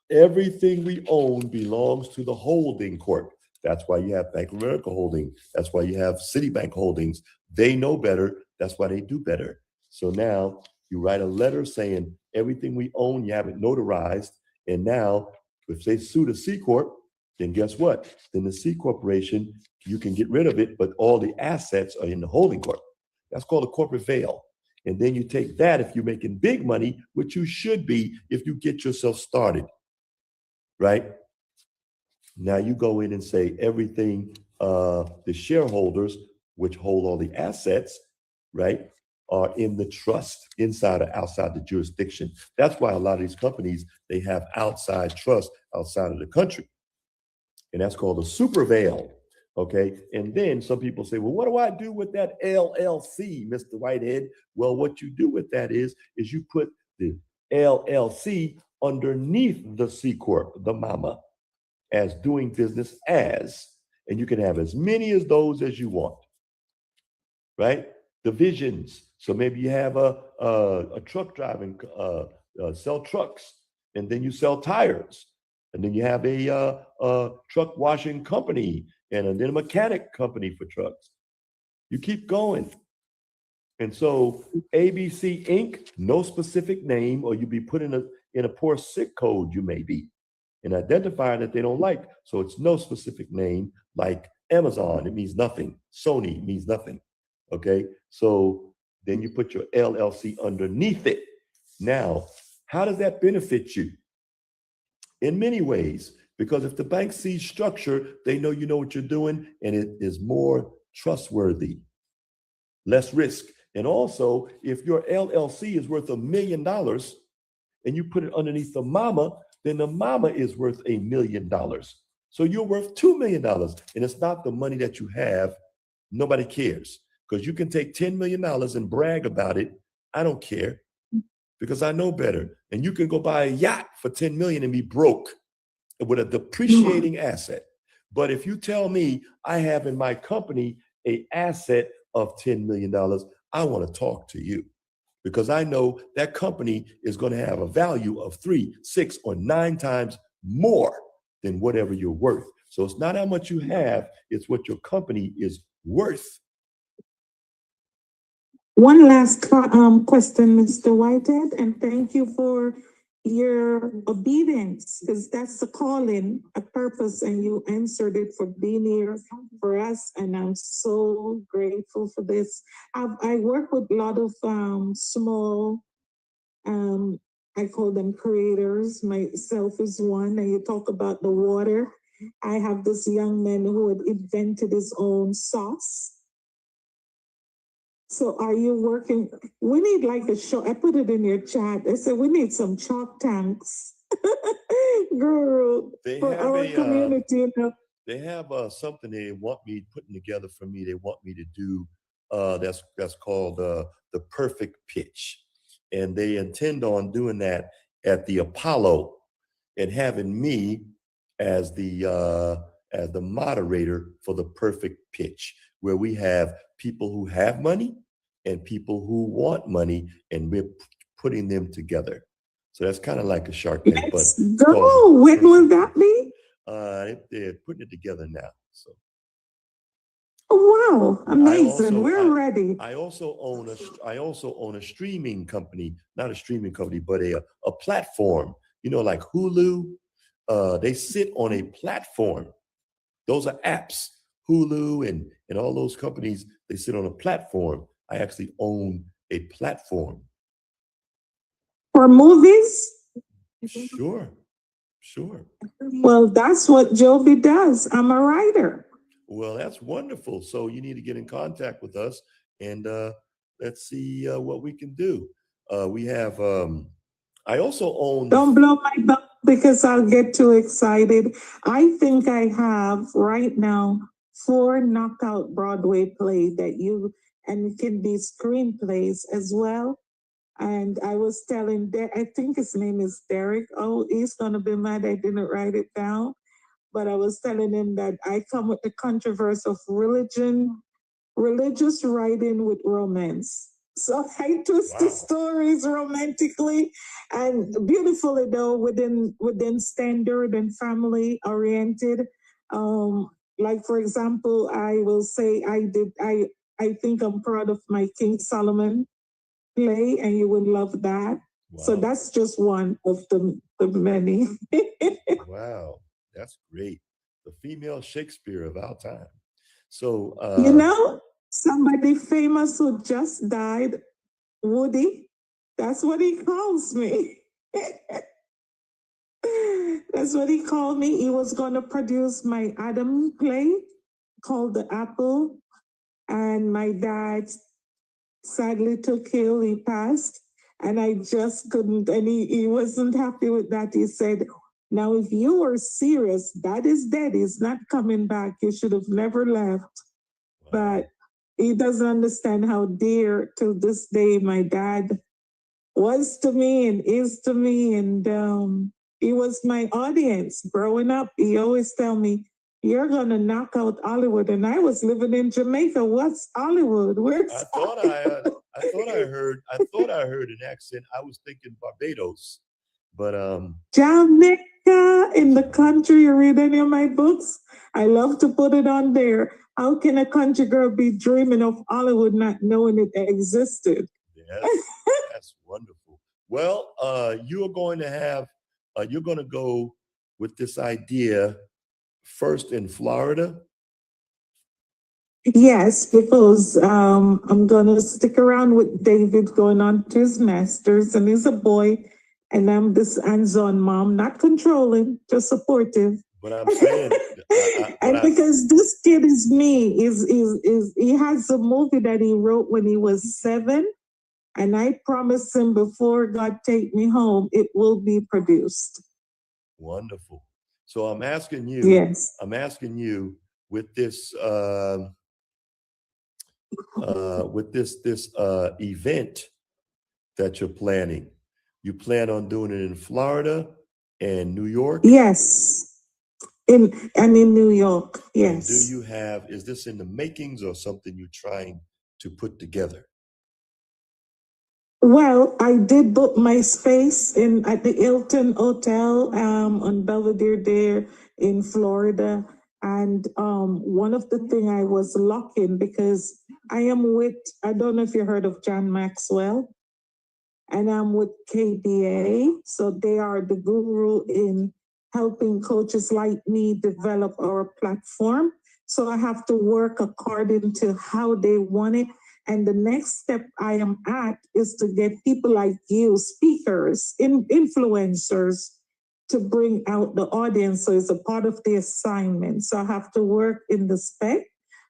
B: everything we own belongs to the holding corp. That's why you have Bank of America Holding. That's why you have Citibank Holdings. They know better. That's why they do better. So now you write a letter saying everything we own, you have it notarized. And now if they sue the C Corp, then guess what? Then the C Corporation, you can get rid of it, but all the assets are in the holding corp. That's called a corporate veil. And then you take that if you're making big money, which you should be if you get yourself started, right? Now you go in and say everything, the shareholders, which hold all the assets, right, are in the trust inside or outside the jurisdiction. That's why a lot of these companies, they have outside trust outside of the country. And that's called a super veil. Okay. And then some people say, well, what do I do with that LLC, Mr. Whitehead? Well, what you do with that is you put the LLC underneath the C Corp, the mama, as doing business as, and you can have as many as those as you want, right? Divisions. So maybe you have a truck driving, sell trucks, and then you sell tires. And then you have a truck washing company and then a mechanic company for trucks. You keep going. And so ABC Inc., no specific name, or you be put in a poor SIC code, you may be, an identifier that they don't like. So it's no specific name, like Amazon, it means nothing. Sony means nothing. Okay. So then you put your LLC underneath it. Now, how does that benefit you? In many ways, because if the bank sees structure, they know you know what you're doing, and it is more trustworthy, less risk. And also, if your LLC is worth $1 million and you put it underneath the mama, then the mama is worth $1 million. So you're worth $2 million. And it's not the money that you have. Nobody cares, because you can take $10 million and brag about it. I don't care, because I know better. And you can go buy a yacht for 10 million and be broke with a depreciating asset. But if you tell me I have in my company an asset of $10 million, I want to talk to you, because I know that company is going to have a value of 3, 6, or 9 times more than whatever you're worth. So it's not how much you have, it's what your company is worth.
G: One last question, Mr. Whitehead, and thank you for your obedience, because that's the calling, a purpose, and you answered it for being here for us, and I'm so grateful for this. I work with a lot of small, I call them creators, myself is one, and you talk about the water. I have this young man who had invented his own sauce. So are you working? We need like a show. I put it in your chat. I said we need some chalk tanks, girl,
B: They
G: for
B: have
G: our community. You know?
B: They have something they want me putting together for me. They want me to do that's called the perfect pitch, and they intend on doing that at the Apollo and having me as the moderator for the perfect pitch, where we have people who have money and people who want money, and we're putting them together. So that's kind of like a Shark Tank.
G: Let's go. When will that be?
B: They're putting it together now. So.
G: Oh, wow, amazing. We're ready.
B: I also own a streaming company, not a streaming company, but a platform. You know, like Hulu. They sit on a platform. Those are apps. Hulu and all those companies, they sit on a platform. I actually own a platform.
G: For movies?
B: Sure.
G: Well, that's what Joby does. I'm a writer.
B: Well, that's wonderful. So you need to get in contact with us, and let's see what we can do. We have, I also own.
G: Don't blow my bubble, because I'll get too excited. I think I have right now 4 knockout Broadway play and it can be screenplays as well. And I was telling, I think his name is Derek. Oh, he's gonna be mad I didn't write it down. But I was telling him that I come with the controversy of religious writing with romance. So I twist the stories romantically and beautifully, though, within standard and family oriented. Like for example, I will say I think I'm proud of my King Solomon play, and you would love that. Wow. So that's just one of the many.
B: Wow, that's great. The female Shakespeare of our time. So
G: somebody famous who just died, Woody, that's what he calls me. That's what he called me. He was going to produce my Adam play called The Apple, and my dad sadly took ill, he passed, and I just couldn't, and he wasn't happy with that. He said, now, if you were serious, Dad is dead, he's not coming back, you should have never left. Wow. But he doesn't understand how dear till this day my dad was to me and is to me, and he was my audience growing up. He always tell me, you're gonna knock out Hollywood, and I was living in Jamaica. What's Hollywood? Where's
B: I thought I heard an accent. I was thinking Barbados, but
G: Jamaica in the country. You read any of my books? I love to put it on there. How can a country girl be dreaming of Hollywood, not knowing it existed?
B: Yes, that's wonderful. Well, you're going to go with this idea first in Florida.
G: Yes, because I'm going to stick around with David going on to his master's, and he's a boy, and I'm this hands-on mom, not controlling, just supportive.
B: But I'm saying,
G: because this kid is me, he has a movie that he wrote when he was 7, and I promised him before God take me home, it will be produced.
B: Wonderful. So I'm asking you.
G: Yes.
B: I'm asking you with this event that you're planning. You plan on doing it in Florida and New York?
G: Yes. In New York, yes.
B: And is this in the makings or something you're trying to put together?
G: Well, I did book my space at the Hilton Hotel on Belvedere there in Florida. And one of the things I was locking, because I don't know if you heard of John Maxwell, and I'm with KBA. So they are the guru in helping coaches like me develop our platform. So I have to work according to how they want it. And the next step I am at is to get people like you, speakers, influencers, to bring out the audience. So it's a part of the assignment. So I have to work in the spec.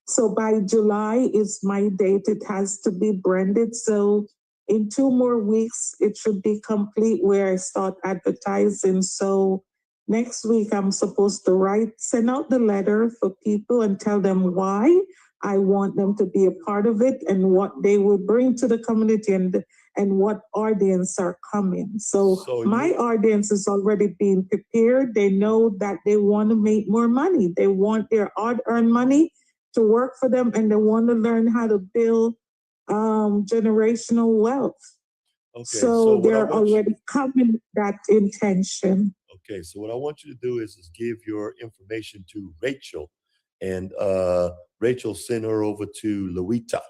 G: So by July is my date. It has to be branded. So in 2 more weeks, it should be complete where I start advertising. So next week, I'm supposed to send out the letter for people and tell them why I want them to be a part of it and what they will bring to the community and what audience are coming. So my audience is already being prepared. They know that they want to make more money. They want their hard-earned money to work for them, and they want to learn how to build generational wealth. Okay, so they're already coming with that intention.
B: Okay, so what I want you to do is give your information to Rachel, and Rachel, send her over to Louita.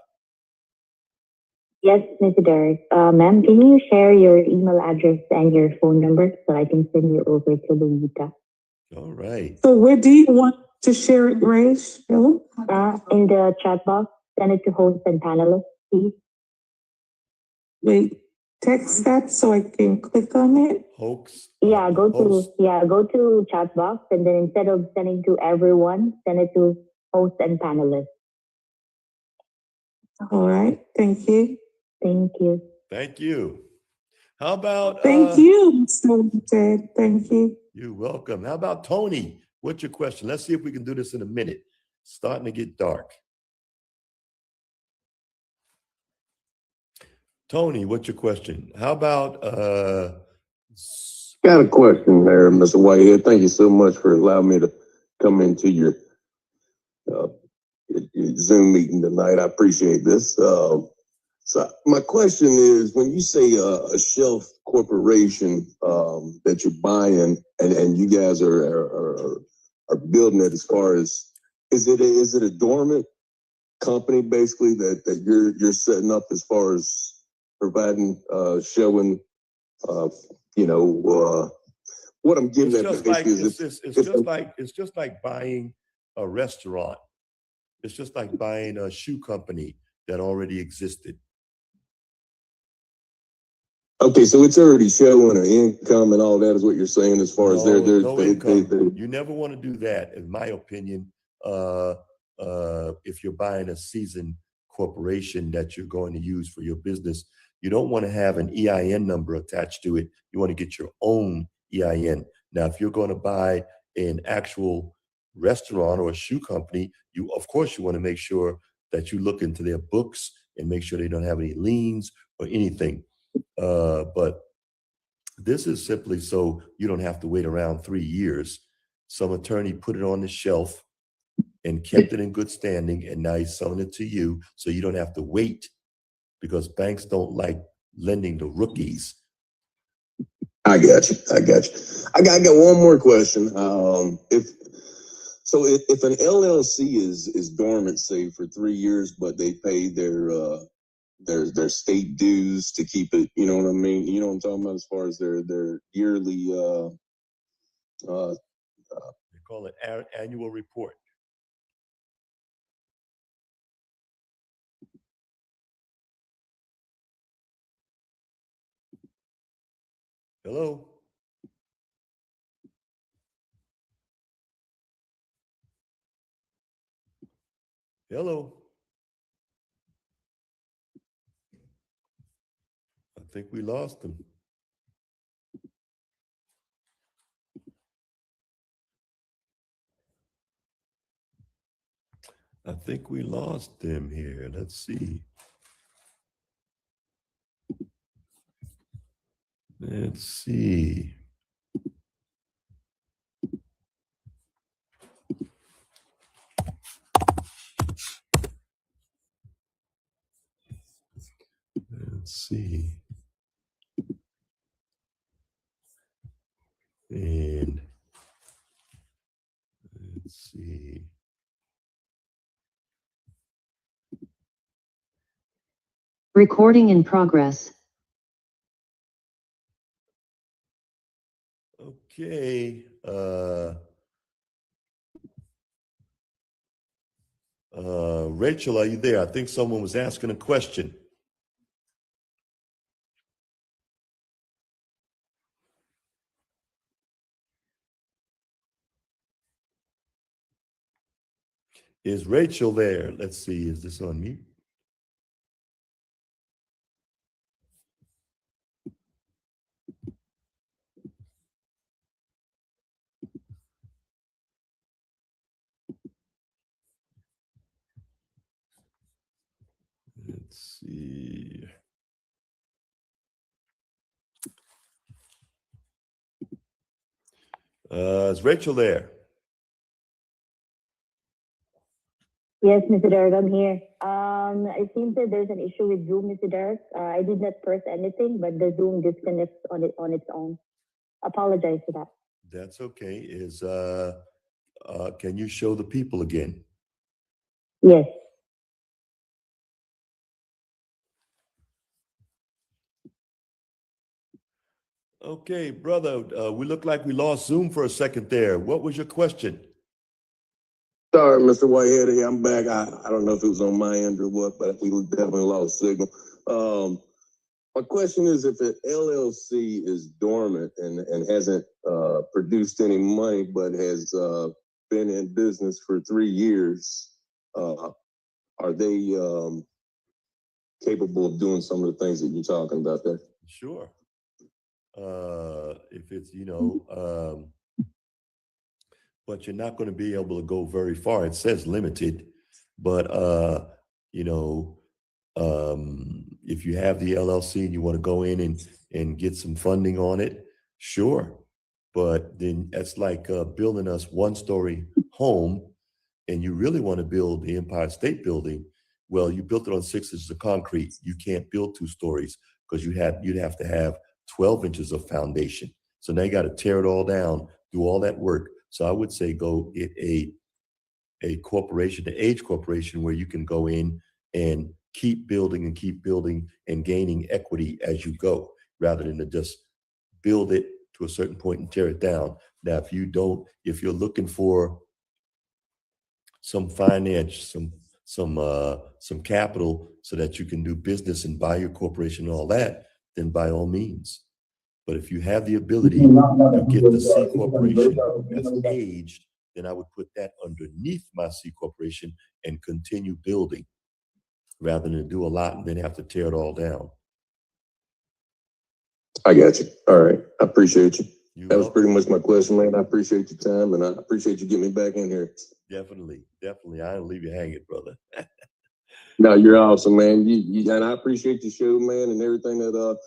F: Yes, Mr. Derek. Ma'am, can you share your email address and your phone number so I can send you over to Louita?
B: All right.
G: So where do you want to share it, Rachel?
F: In the chat box, send it to host and panelists, please.
G: Wait, text that so I can click on it.
B: Hoax.
F: Yeah, go to chat box, and then instead of sending to everyone, send it to host and panelists.
G: All right. Thank you.
F: Thank you.
B: Thank you. How about
G: Thank you, Mr. Ted. Thank you.
B: You're welcome. How about Tony? What's your question? Let's see if we can do this in a minute. starting to get dark. Tony, what's your question? How about
D: Got a question there, Mr. Whitehead. Thank you so much for allowing me to come into your Zoom meeting tonight. I appreciate this. So my question is, when you say a shelf corporation that you're buying and you guys are building it, as far as is it a dormant company basically that you're setting up as far as providing showing what I'm getting
B: it's
D: at
B: just like
D: is
B: it's just like buying a restaurant. It's just like buying a shoe company that already existed.
D: okay, so it's already showing an income and all that is what you're saying as far as
B: no income. You never want to do that, in my opinion. If you're buying a seasoned corporation that you're going to use for your business, you don't want to have an EIN number attached to it. You want to get your own EIN. Now, if you're going to buy an actual restaurant or a shoe company, you want to make sure that you look into their books and make sure they don't have any liens or anything. But this is simply so you don't have to wait around 3 years. Some attorney put it on the shelf and kept it in good standing, and now he's selling it to you so you don't have to wait, because banks don't like lending to rookies.
D: I got you. I got one more question. If an LLC is dormant, say for 3 years, but they pay their state dues to keep it, you know what I mean? You know what I'm talking about as far as their yearly
B: They call it annual report. Hello? Hello? I think we lost him. I think we lost him here. Let's see. Let's see. Let's see. And let's see.
H: Recording in progress.
B: Okay. Rachel, are you there? I think someone was asking a question. Is Rachel there? Let's see. Is this on mute? Let's see. Is Rachel there?
F: Yes, Mr. Derek, I'm here. It seems that there's an issue with Zoom, Mr. Derek. I did not press anything, but the Zoom disconnects on its own. Apologize for that.
B: That's okay. Can you show the people again?
F: Yes.
B: Okay, brother, we look like we lost Zoom for a second there. What was your question?
D: Sorry, Mr. Whitehead. Here, I'm back. I don't know if it was on my end or what, but we definitely lost signal. My question is, if an LLC is dormant and hasn't produced any money, but has been in business for 3 years, are they capable of doing some of the things that you're talking about there?
B: Sure. If it's, but you're not going to be able to go very far. It says limited, but you know, if you have the LLC and you want to go in and get some funding on it, sure. But then that's like building us one-story home, and you really want to build the Empire State Building. Well, you built it on 6 inches of concrete. You can't build 2 stories because you'd have to have 12 inches of foundation. So now you got to tear it all down, do all that work. So I would say go get a corporation, an age corporation, where you can go in and keep building and gaining equity as you go, rather than to just build it to a certain point and tear it down. Now, if you're looking for some finance, some capital so that you can do business and buy your corporation and all that, then by all means. But if you have the ability to get the C corporation that's aged, then I would put that underneath my C corporation and continue building, rather than do a lot and then have to tear it all down.
D: I got you. All right. I appreciate you. That was
B: welcome.
D: pretty much my question, man. I appreciate your time, and I appreciate you getting me back in here.
B: Definitely. I don't leave you hanging, brother.
D: No, you're awesome, man. And I appreciate your show, man, and everything that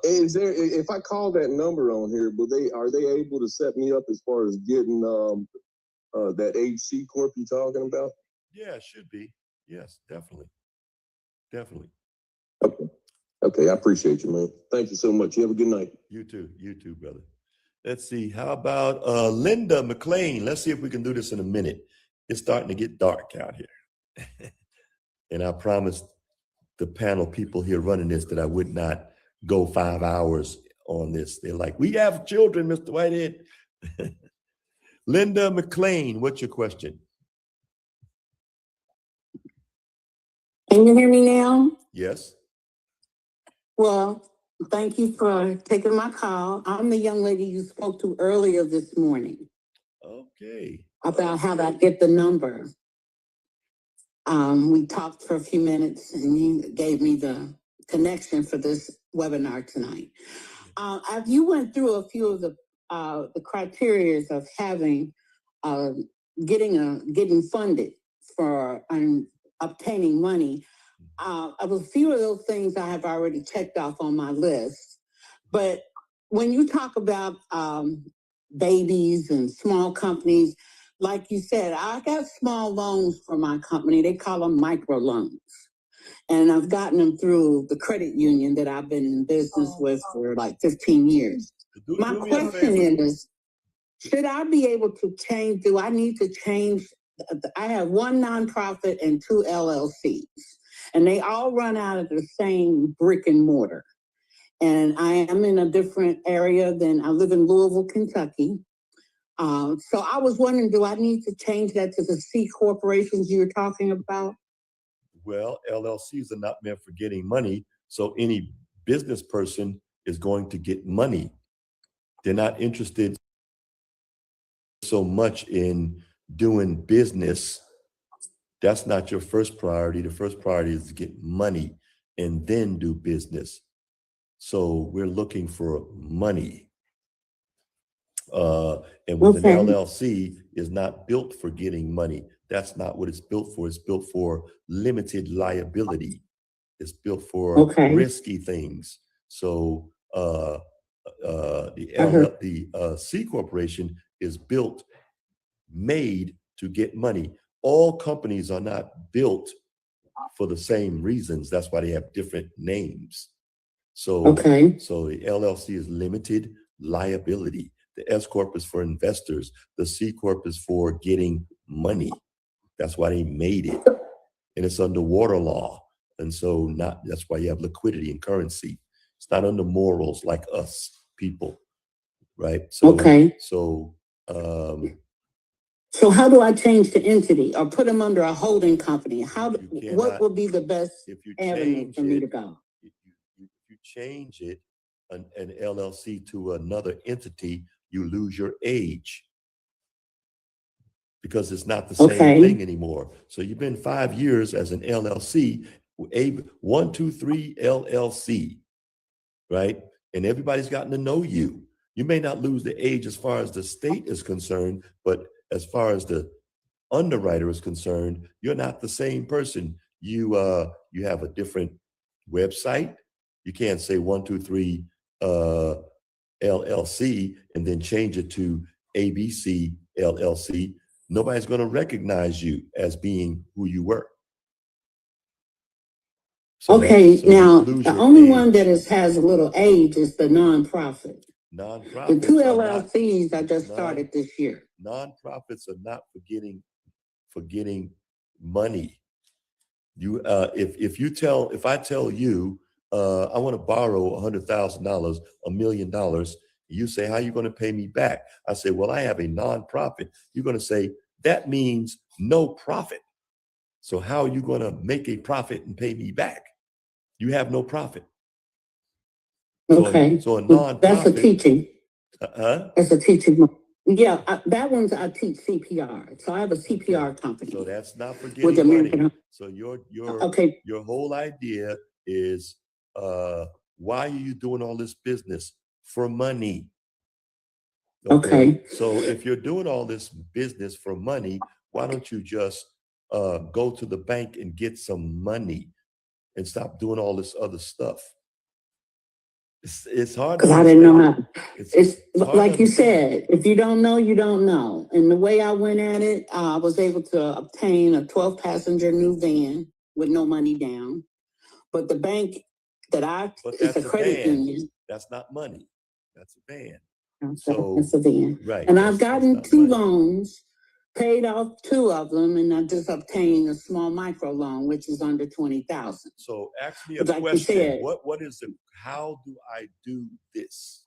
D: is there. If I call that number on here, are they able to set me up as far as getting that HC Corp you're talking about?
B: Yeah, it should be. Yes, definitely.
D: Okay, I appreciate you, man. Thank you so much. You have a good night.
B: You too, brother. Let's see. How about Linda McLean? Let's see if we can do this in a minute. It's starting to get dark out here. And I promised the panel people here running this that I would not go 5 hours on this. They're like, we have children, Mr. Whitehead. Linda McLean, what's your question?
I: Can you hear me now?
B: Yes.
I: Well, thank you for taking my call. I'm the young lady you spoke to earlier this morning.
B: Okay.
I: About how to get the number. We talked for a few minutes and you gave me the connection for this webinar tonight. You went through a few of the criteria of having getting funded for obtaining money. A few of those things I have already checked off on my list. But when you talk about babies and small companies, like you said, I got small loans for my company. They call them micro loans. And I've gotten them through the credit union that I've been in business with for like 15 years. My question is, should I be able to change? Do I need to change? I have one nonprofit and 2 LLCs, and they all run out of the same brick and mortar. And I am in a different area than I live in Louisville, Kentucky. So I was wondering, do I need to change that to the C corporations you were talking about?
B: Well, LLCs are not meant for getting money. So any business person is going to get money. They're not interested so much in doing business. That's not your first priority. The first priority is to get money and then do business. So we're looking for money. And with an LLC is not built for getting money. That's not what it's built for. It's built for limited liability. It's built for risky things. So the C corporation is made to get money. All companies are not built for the same reasons. That's why they have different names. So the LLC is limited liability. The S Corp is for investors. The C Corp is for getting money. That's why they made it. And it's under water law. And so that's why you have liquidity and currency. It's not under morals like us people, right? So
I: how do I change the entity or put them under a holding company? What would be the best avenue for me to go?
B: If you change it, an LLC to another entity, you lose your age because it's not the same thing anymore. So you've been 5 years as an LLC, 1, 2, 3 LLC, right? And everybody's gotten to know you. You may not lose the age as far as the state is concerned, but as far as the underwriter is concerned, you're not the same person. You have a different website. You can't say 123 LLC and then change it to ABC LLC. Nobody's going to recognize you as being who you were. So
I: now the only one that has a little age is the nonprofit. The two LLCs I just started this year.
B: Nonprofits are not forgetting money. You if I tell you I want to borrow $100,000, $1 million, you say, how are you going to pay me back? I say, well, I have a nonprofit. You're going to say, that means no profit. So how are you going to make a profit and pay me back? You have no profit.
I: Okay.
B: So a nonprofit.
I: That's a teaching.
B: Huh?
I: That's a teaching. Yeah, that one's I teach CPR. So I have a CPR company.
B: So that's not forgetting money. So your whole idea is why are you doing all this business for money?
I: Okay.
B: So if you're doing all this business for money, why don't you just go to the bank and get some money and stop doing all this other stuff? It's hard
I: because I didn't know how. It's like you said, if you don't know, you don't know. And the way I went at it, I was able to obtain a 12-passenger new van with no money down. But the bank that it's a credit union.
B: That's not money. That's a van.
I: That's a van.
B: Right.
I: And I've gotten 2 loans, paid off 2 of them, and I just obtained a small micro loan, which is under $20,000.
B: So ask me a question. What is it? How do I do this?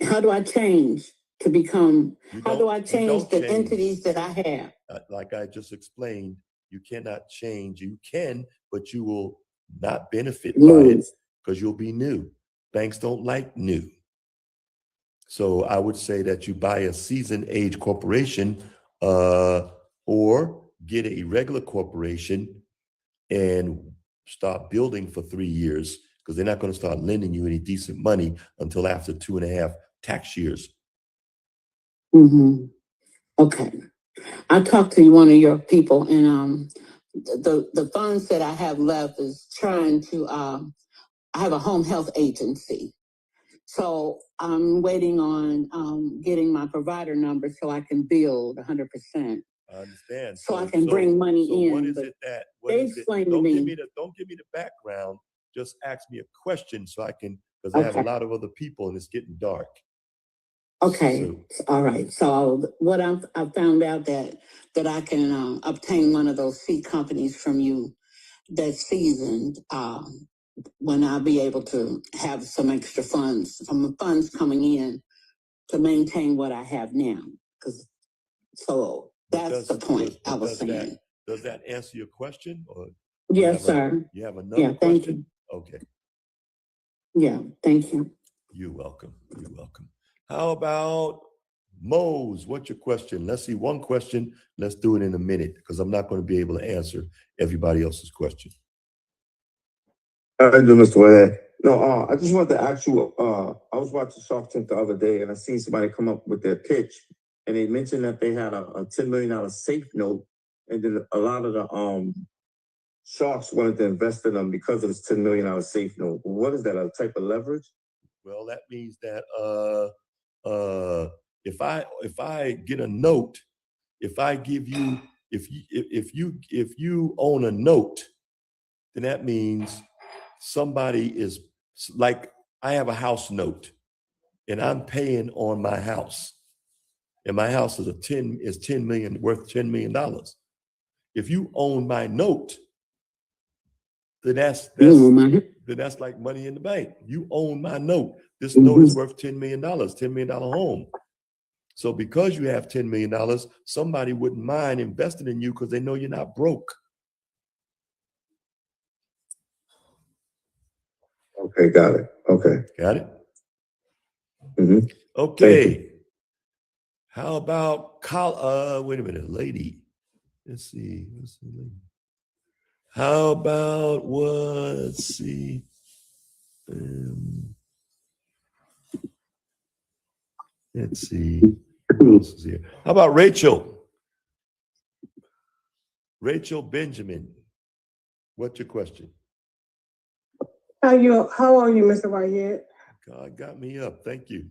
I: How do I change to become? How do I change the entities that I have?
B: Like I just explained, you cannot change. You can, but you will not benefit by it because you'll be new. Banks don't like new. So I would say that you buy a seasoned age corporation or get a regular corporation and start building for 3 years because they're not going to start lending you any decent money until after 2.5 tax years.
I: Mm-hmm. Okay. I talked to one of your people, and the funds that I have left is trying to. I have a home health agency, so I'm waiting on getting my provider number so I can build 100%.
B: I understand.
I: So I can bring money in.
B: What is it that?
I: They explained to me.
B: Don't give me the background. Just ask me a question so I can, because I have a lot of other people and it's getting dark.
I: Okay. All right. So what I found out that I can obtain one of those seed companies from you that's seasoned when I'll be able to have some extra funds coming in to maintain what I have now. So that's the point I was saying.
B: Does that answer your question? Or
I: yes, sir.
B: You have another question? Okay.
I: Yeah, thank you.
B: You're welcome. You're welcome. How about Mose? What's your question? Let's see, one question. Let's do it in a minute because I'm not going to be able to answer everybody else's question.
J: How you doing, Mr. Wade? No, I just wanted to ask you, I was watching Shark Tank the other day and I seen somebody come up with their pitch and they mentioned that they had a $10 million safe note and then a lot of the sharks wanted to invest in them because of this $10 million safe note. What is that, a type of leverage?
B: Well, that means that if I get a note, if I give you, if you own a note, then that means somebody is like, I have a house note and I'm paying on my house and my house is worth $10 million. If you own my note, then that's like money in the bank. You own my note. This note is worth $10 million, $10 million home. So because you have $10 million, somebody wouldn't mind investing in you because they know you're not broke.
J: Okay, got it. Okay.
B: Got it?
J: Mm-hmm.
B: Okay. How about wait a minute, lady. Let's see. How about let's see. Let's see. Who else is here? How about Rachel? Rachel Benjamin. What's your question?
K: How are you, Mr. Whitehead?
B: God got me up. Thank you.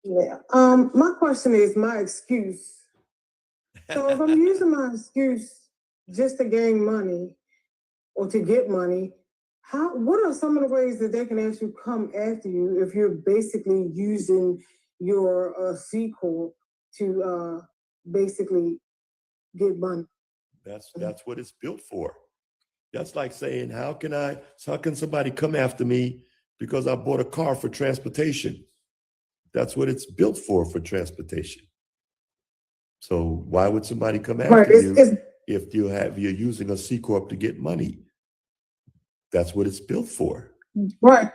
K: Yeah. My question is my excuse. So if I'm using my excuse just to gain money or to get money, what are some of the ways that they can actually come after you if you're basically using your C Corp to basically get money?
B: That's what it's built for. That's like saying, how can somebody come after me because I bought a car for transportation? That's what it's built for transportation. So why would somebody come after you if you're using a C Corp to get money? That's what it's built for.
K: Right.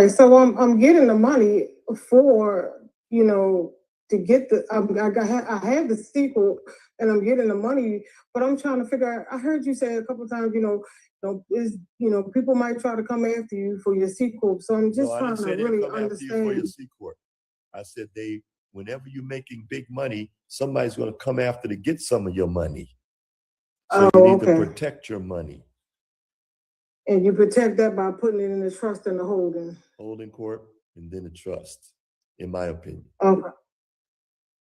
K: So I'm getting the money for, to get I have the C Corp and I'm getting the money, but I'm trying to figure out, I heard you say a couple of times, people might try to come after you for your C Corp. So I'm just trying to really understand. After you for your
B: C Corp. I said whenever you're making big money, somebody's going to come after to get some of your money. So you need to protect your money.
K: And you protect that by putting it in the trust and the holding.
B: Holding corp and then the trust, in my opinion.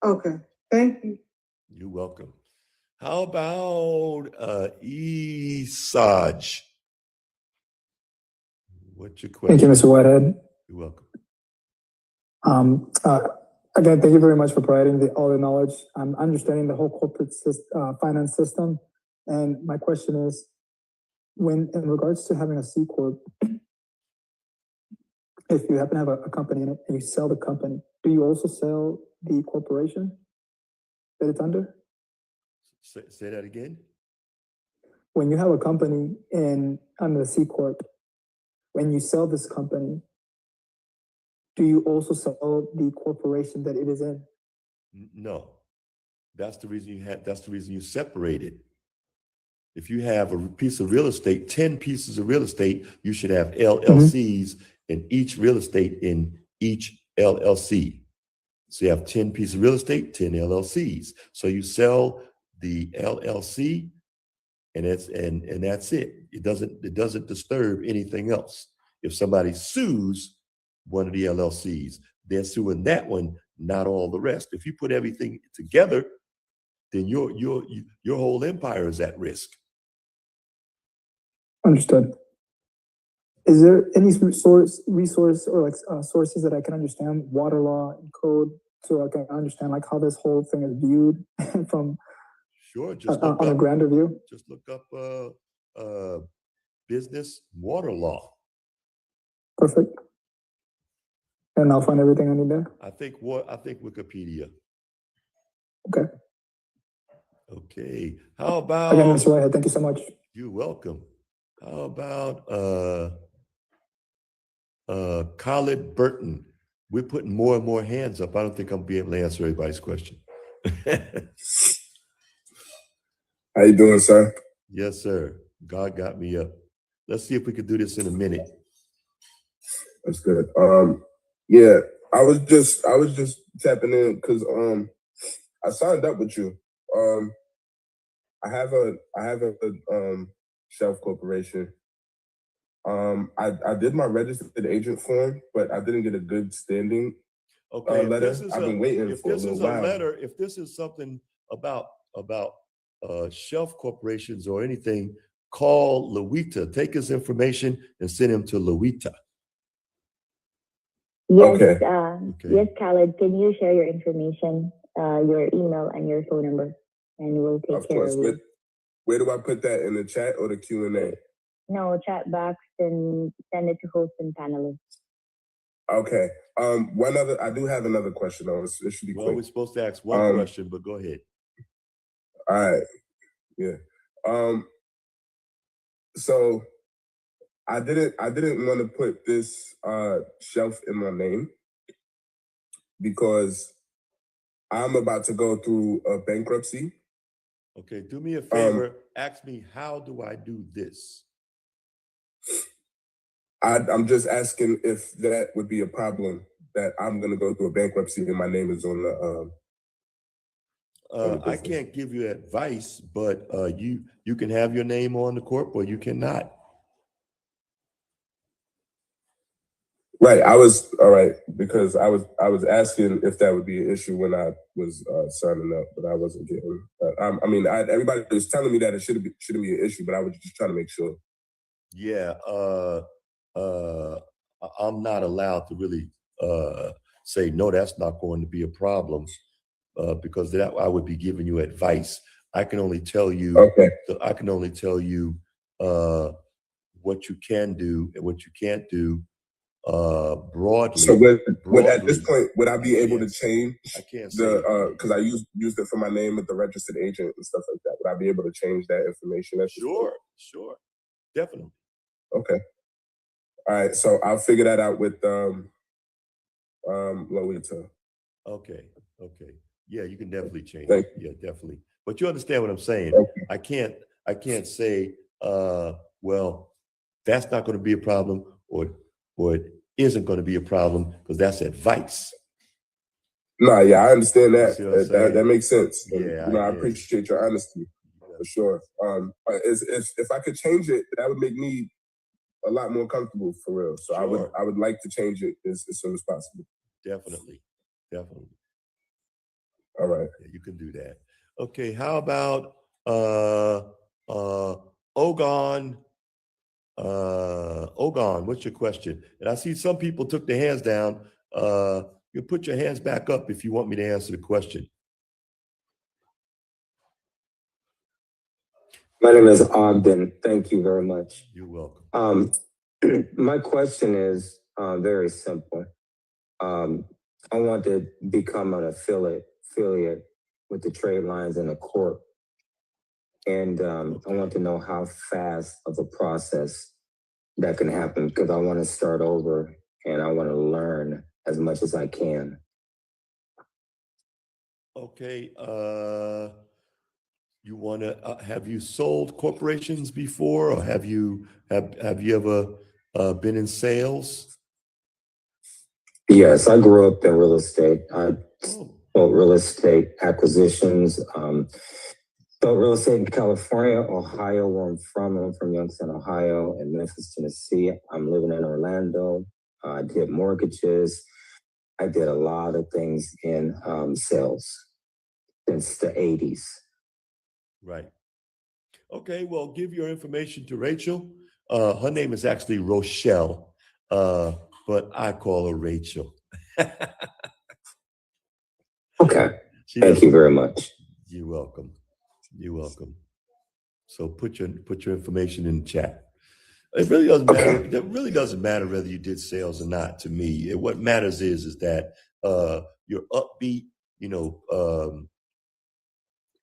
K: Okay. Thank you.
B: You're welcome. How about Esaj? What's your question?
L: Thank you, Mr. Whitehead.
B: You're welcome.
L: Again, thank you very much for providing all the knowledge. I'm understanding the whole corporate finance system. And my question is, in regards to having a C Corp, if you happen to have a company in it and you sell the company, do you also sell the corporation that it's under?
B: Say that again?
L: When you have a company under the C Corp, when you sell this company, do you also sell the corporation that it is in?
B: No. That's the reason you separate it. If you have a piece of real estate, 10 pieces of real estate, you should have LLCs in each real estate in each LLC. So you have 10 pieces of real estate, 10 LLCs. So you sell the LLC and that's it. It doesn't disturb anything else. If somebody sues one of the LLCs, they're suing that one, not all the rest. If you put everything together, then your whole empire is at risk.
L: Understood. Is there any resource or sources that I can understand water law and code so I can understand how this whole thing is viewed from
B: just
L: on a grander view?
B: Just look up business water law.
L: Perfect. And I'll find everything I need there.
B: I think Wikipedia.
L: Okay.
B: Okay. How about
L: again, Mr. Whitehead, thank you so much.
B: You're welcome. How about Khalid Burton? We're putting more and more hands up. I don't think I'll be able to answer everybody's question.
M: How you doing, sir?
B: Yes, sir. God got me up. Let's see if we could do this in a minute.
M: That's good. Yeah, I was just tapping in because I signed up with you. I have a Shelf Corporation. I did my registered agent form, but I didn't get a good standing letter. I've been waiting for a little while.
B: If this is something about shelf corporations or anything, call Lawita. Take his information and send him to Lawita.
F: Yes, yes, Khalid. Can you share your information, your email and your phone number, and we'll take care of it.
M: Where do I put that, in the chat or the Q&A?
F: No, chat box and send it to host and panelists.
M: Okay. I do have another question though. It should be quick.
B: Well, we're supposed to ask one question, but go ahead.
M: All right. Yeah. So I didn't want to put this shelf in my name because I'm about to go through a bankruptcy.
B: Okay, do me a favor. Ask me, how do I do this?
M: I'm just asking if that would be a problem. that I'm gonna go through a bankruptcy and my name is on the
B: I can't give you advice, but you can have your name on the corp or you cannot.
M: Right. I was all right because I was asking if that would be an issue when I was signing up, but I wasn't getting. I mean, everybody was telling me that it shouldn't be an issue, but I was just trying to make sure.
B: Yeah. I'm not allowed to really say no. That's not going to be a problem because that I would be giving you advice. I can only tell you.
M: Okay.
B: I can only tell you what you can do and what you can't do. Broadly.
M: So would at this point would I be able to change because I used it for my name with the registered agent and stuff like that? Would I be able to change that information?
B: Sure, definitely.
M: Okay. All right. So I'll figure that out with Lolita.
B: Okay. Yeah, you can definitely change.
M: Thank
B: you. Yeah, definitely. But you understand what I'm saying?
M: Okay.
B: I can't say well, that's not going to be a problem or it isn't going to be a problem because that's advice.
M: No, yeah, I understand that. That makes sense.
B: Yeah,
M: I appreciate your honesty for sure. If I could change it, that would make me a lot more comfortable for real. So
B: sure.
M: I would like to change it as soon as possible.
B: Definitely.
M: All right.
B: Yeah, you can do that. Okay, how about Ogon? Ogon, what's your question? And I see some people took their hands down. You put your hands back up if you want me to answer the question.
N: My name is Ogden. Thank you very much.
B: You're welcome.
N: My question is very simple. I want to become an affiliate with the trade lines and the corp. And I want to know how fast of a process that can happen because I want to start over and I want to learn as much as I can.
B: Okay. You want to have you sold corporations before, or have you ever been in sales?
N: Yes, I grew up in real estate. I sold real estate acquisitions. Sold real estate in California, Ohio, where I'm from. I'm from Youngstown, Ohio, and Memphis, Tennessee. I'm living in Orlando. I did mortgages. I did a lot of things in sales since the 80s.
B: Right. Okay, well, give your information to Rachel. Her name is actually Rochelle, but I call her Rachel.
N: Okay. Thank you very much.
B: You're welcome. So put your information in the chat. It really doesn't matter. It really doesn't matter whether you did sales or not to me. What matters is that you're upbeat,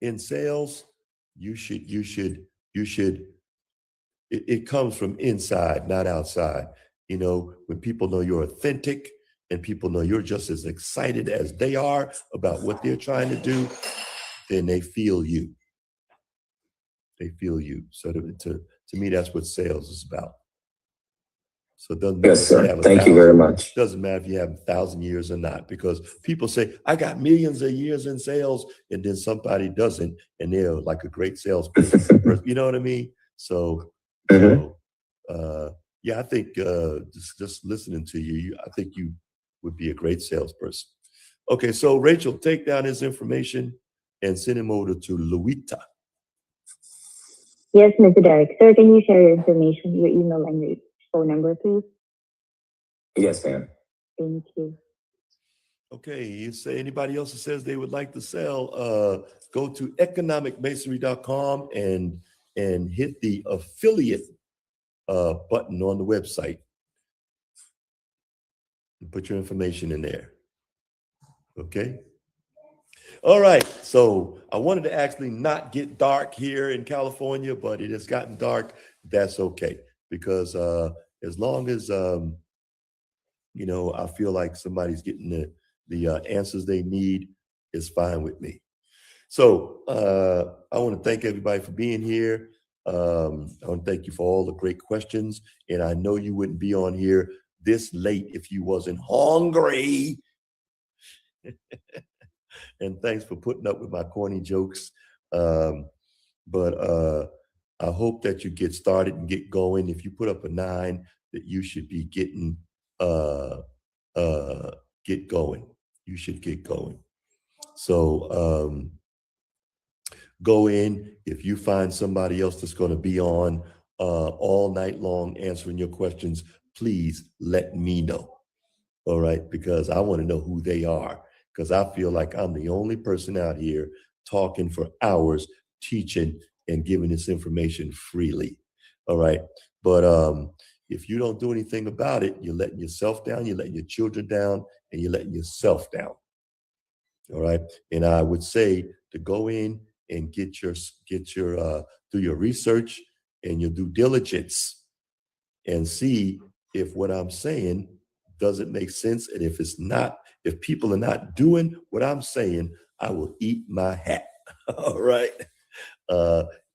B: in sales, it comes from inside, not outside. When people know you're authentic and people know you're just as excited as they are about what they're trying to do, then they feel you. So to me, that's what sales is about. So it doesn't matter.
N: Yes, sir. Thank you very much.
B: Doesn't matter if you have 1,000 years or not, because people say, I got millions of years in sales, and then somebody doesn't, and they're like a great salesperson. You know what I mean? So, yeah, I think just listening to you, I think you would be a great salesperson. Okay, so Rachel, take down his information and send him over to Luita.
F: Yes, Mr. Derek. Sir, can you share your information, your email and your phone number, please?
N: Yes, ma'am.
F: Thank you.
B: Okay, you say anybody else that says they would like to sell, go to economicmasonry.com and hit the affiliate button on the website and put your information in there. Okay. All right. So I wanted to actually not get dark here in California, but it has gotten dark. That's okay, because as long as I feel like somebody's getting the answers they need, is fine with me. So I want to thank everybody for being here. I want to thank you for all the great questions. And I know you wouldn't be on here this late if you wasn't hungry. And thanks for putting up with my corny jokes. But I hope that you get started and get going. If you put up a 9, that you should be getting get going. You should get going. So go in. If you find somebody else that's going to be on all night long answering your questions, please let me know. All right, because I want to know who they are, because I feel like I'm the only person out here talking for hours, teaching and giving this information freely. All right, but if you don't do anything about it, you're letting yourself down, you're letting your children down, and you're letting yourself down. All right, and I would say to go in and get your do your research and your due diligence and see if what I'm saying doesn't make sense. And if it's not, if people are not doing what I'm saying, I will eat my hat. All right.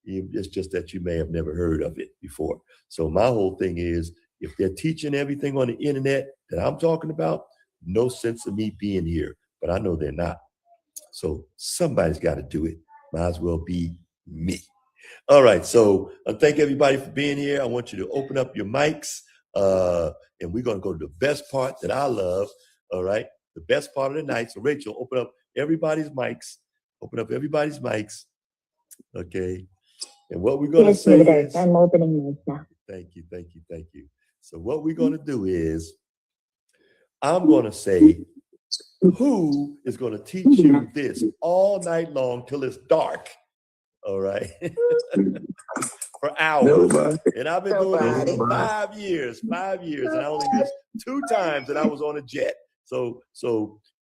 B: It's just that you may have never heard of it before. So my whole thing is, if they're teaching everything on the internet that I'm talking about, no sense of me being here, but I know they're not. So somebody's got to do it. Might as well be me. All right. So thank everybody for being here. I want you to open up your mics. And we're going to go to the best part that I love. All right. The best part of the night. So Rachel, open up everybody's mics. Open up everybody's mics. Okay. And what we're going to say is,
F: I'm opening mics now.
B: Thank you. Thank you. Thank you. So what we're going to do is, I'm going to say, who is going to teach you this all night long till it's dark? All right. For hours. Nobody. And I've been doing this for 5 years, and I only missed 2 times that I was on a jet. So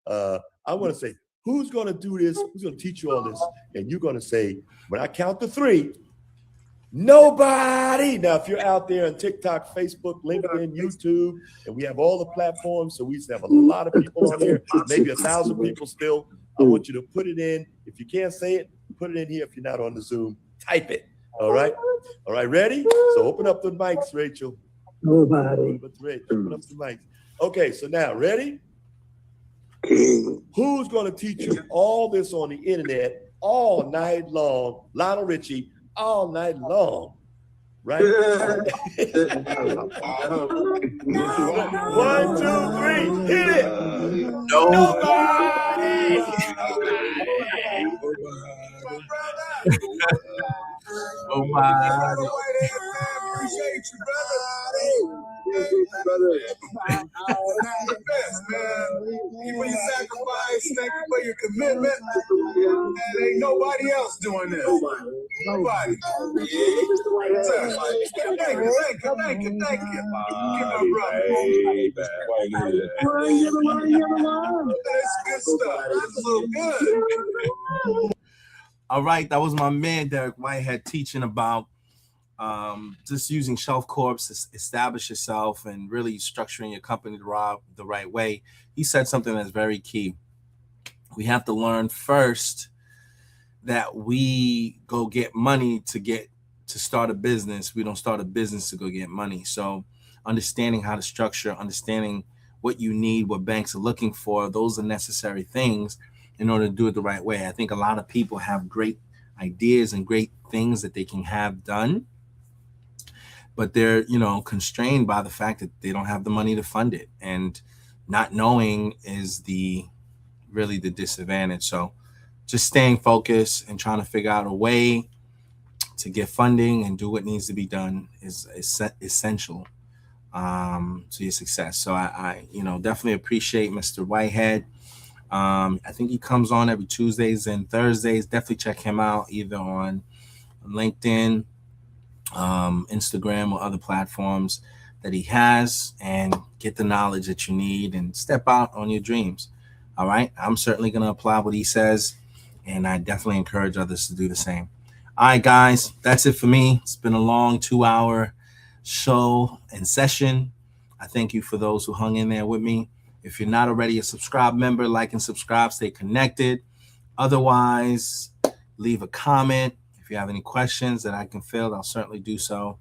B: I want to say, who's going to do this? Who's going to teach you all this? And you're going to say, when I count to 3, nobody. Now, if you're out there on TikTok, Facebook, LinkedIn, YouTube, and we have all the platforms, so we used to have a lot of people on here, maybe 1,000 people still. I want you to put it in. If you can't say it, put it in here. If you're not on the Zoom, type it. All right? All right, ready? So open up the mics, Rachel.
C: Nobody.
B: Open up the mics. Okay, so now, ready? Who's going to teach you all this on the internet all night long? Lionel Richie, all night long, right? 1, 2, 3, hit it. Nobody.
A: Nobody.
J: Appreciate you, brother. The best, man. Thank you for your sacrifice. Thank you for your commitment. And ain't nobody else doing this. Nobody. Thank you. Give my brother. That's good stuff. That's a little good.
A: All right, that was my man Derek Whitehead teaching about just using Shelf Corps to establish yourself and really structuring your company the right way. He said something that's very key. We have to learn first that we go get money to start a business. We don't start a business to go get money. So understanding how to structure, understanding what you need, what banks are looking for, those are necessary things in order to do it the right way. I think a lot of people have great ideas and great things that they can have done, but they're, constrained by the fact that they don't have the money to fund it. And not knowing is really the disadvantage. So just staying focused and trying to figure out a way to get funding and do what needs to be done is essential to your success. So I definitely appreciate Mr. Whitehead. I think he comes on every Tuesdays and Thursdays. Definitely check him out either on LinkedIn, Instagram, or other platforms that he has, and get the knowledge that you need and step out on your dreams. All right. I'm certainly going to apply what he says, and I definitely encourage others to do the same. All right, guys, that's it for me. It's been a long 2-hour show and session. I thank you for those who hung in there with me. If you're not already a subscribed member, like and subscribe, stay connected. Otherwise, leave a comment. If you have any questions that I can field, I'll certainly do so.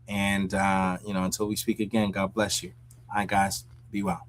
A: And, until we speak again, God bless you. All right, guys, be well.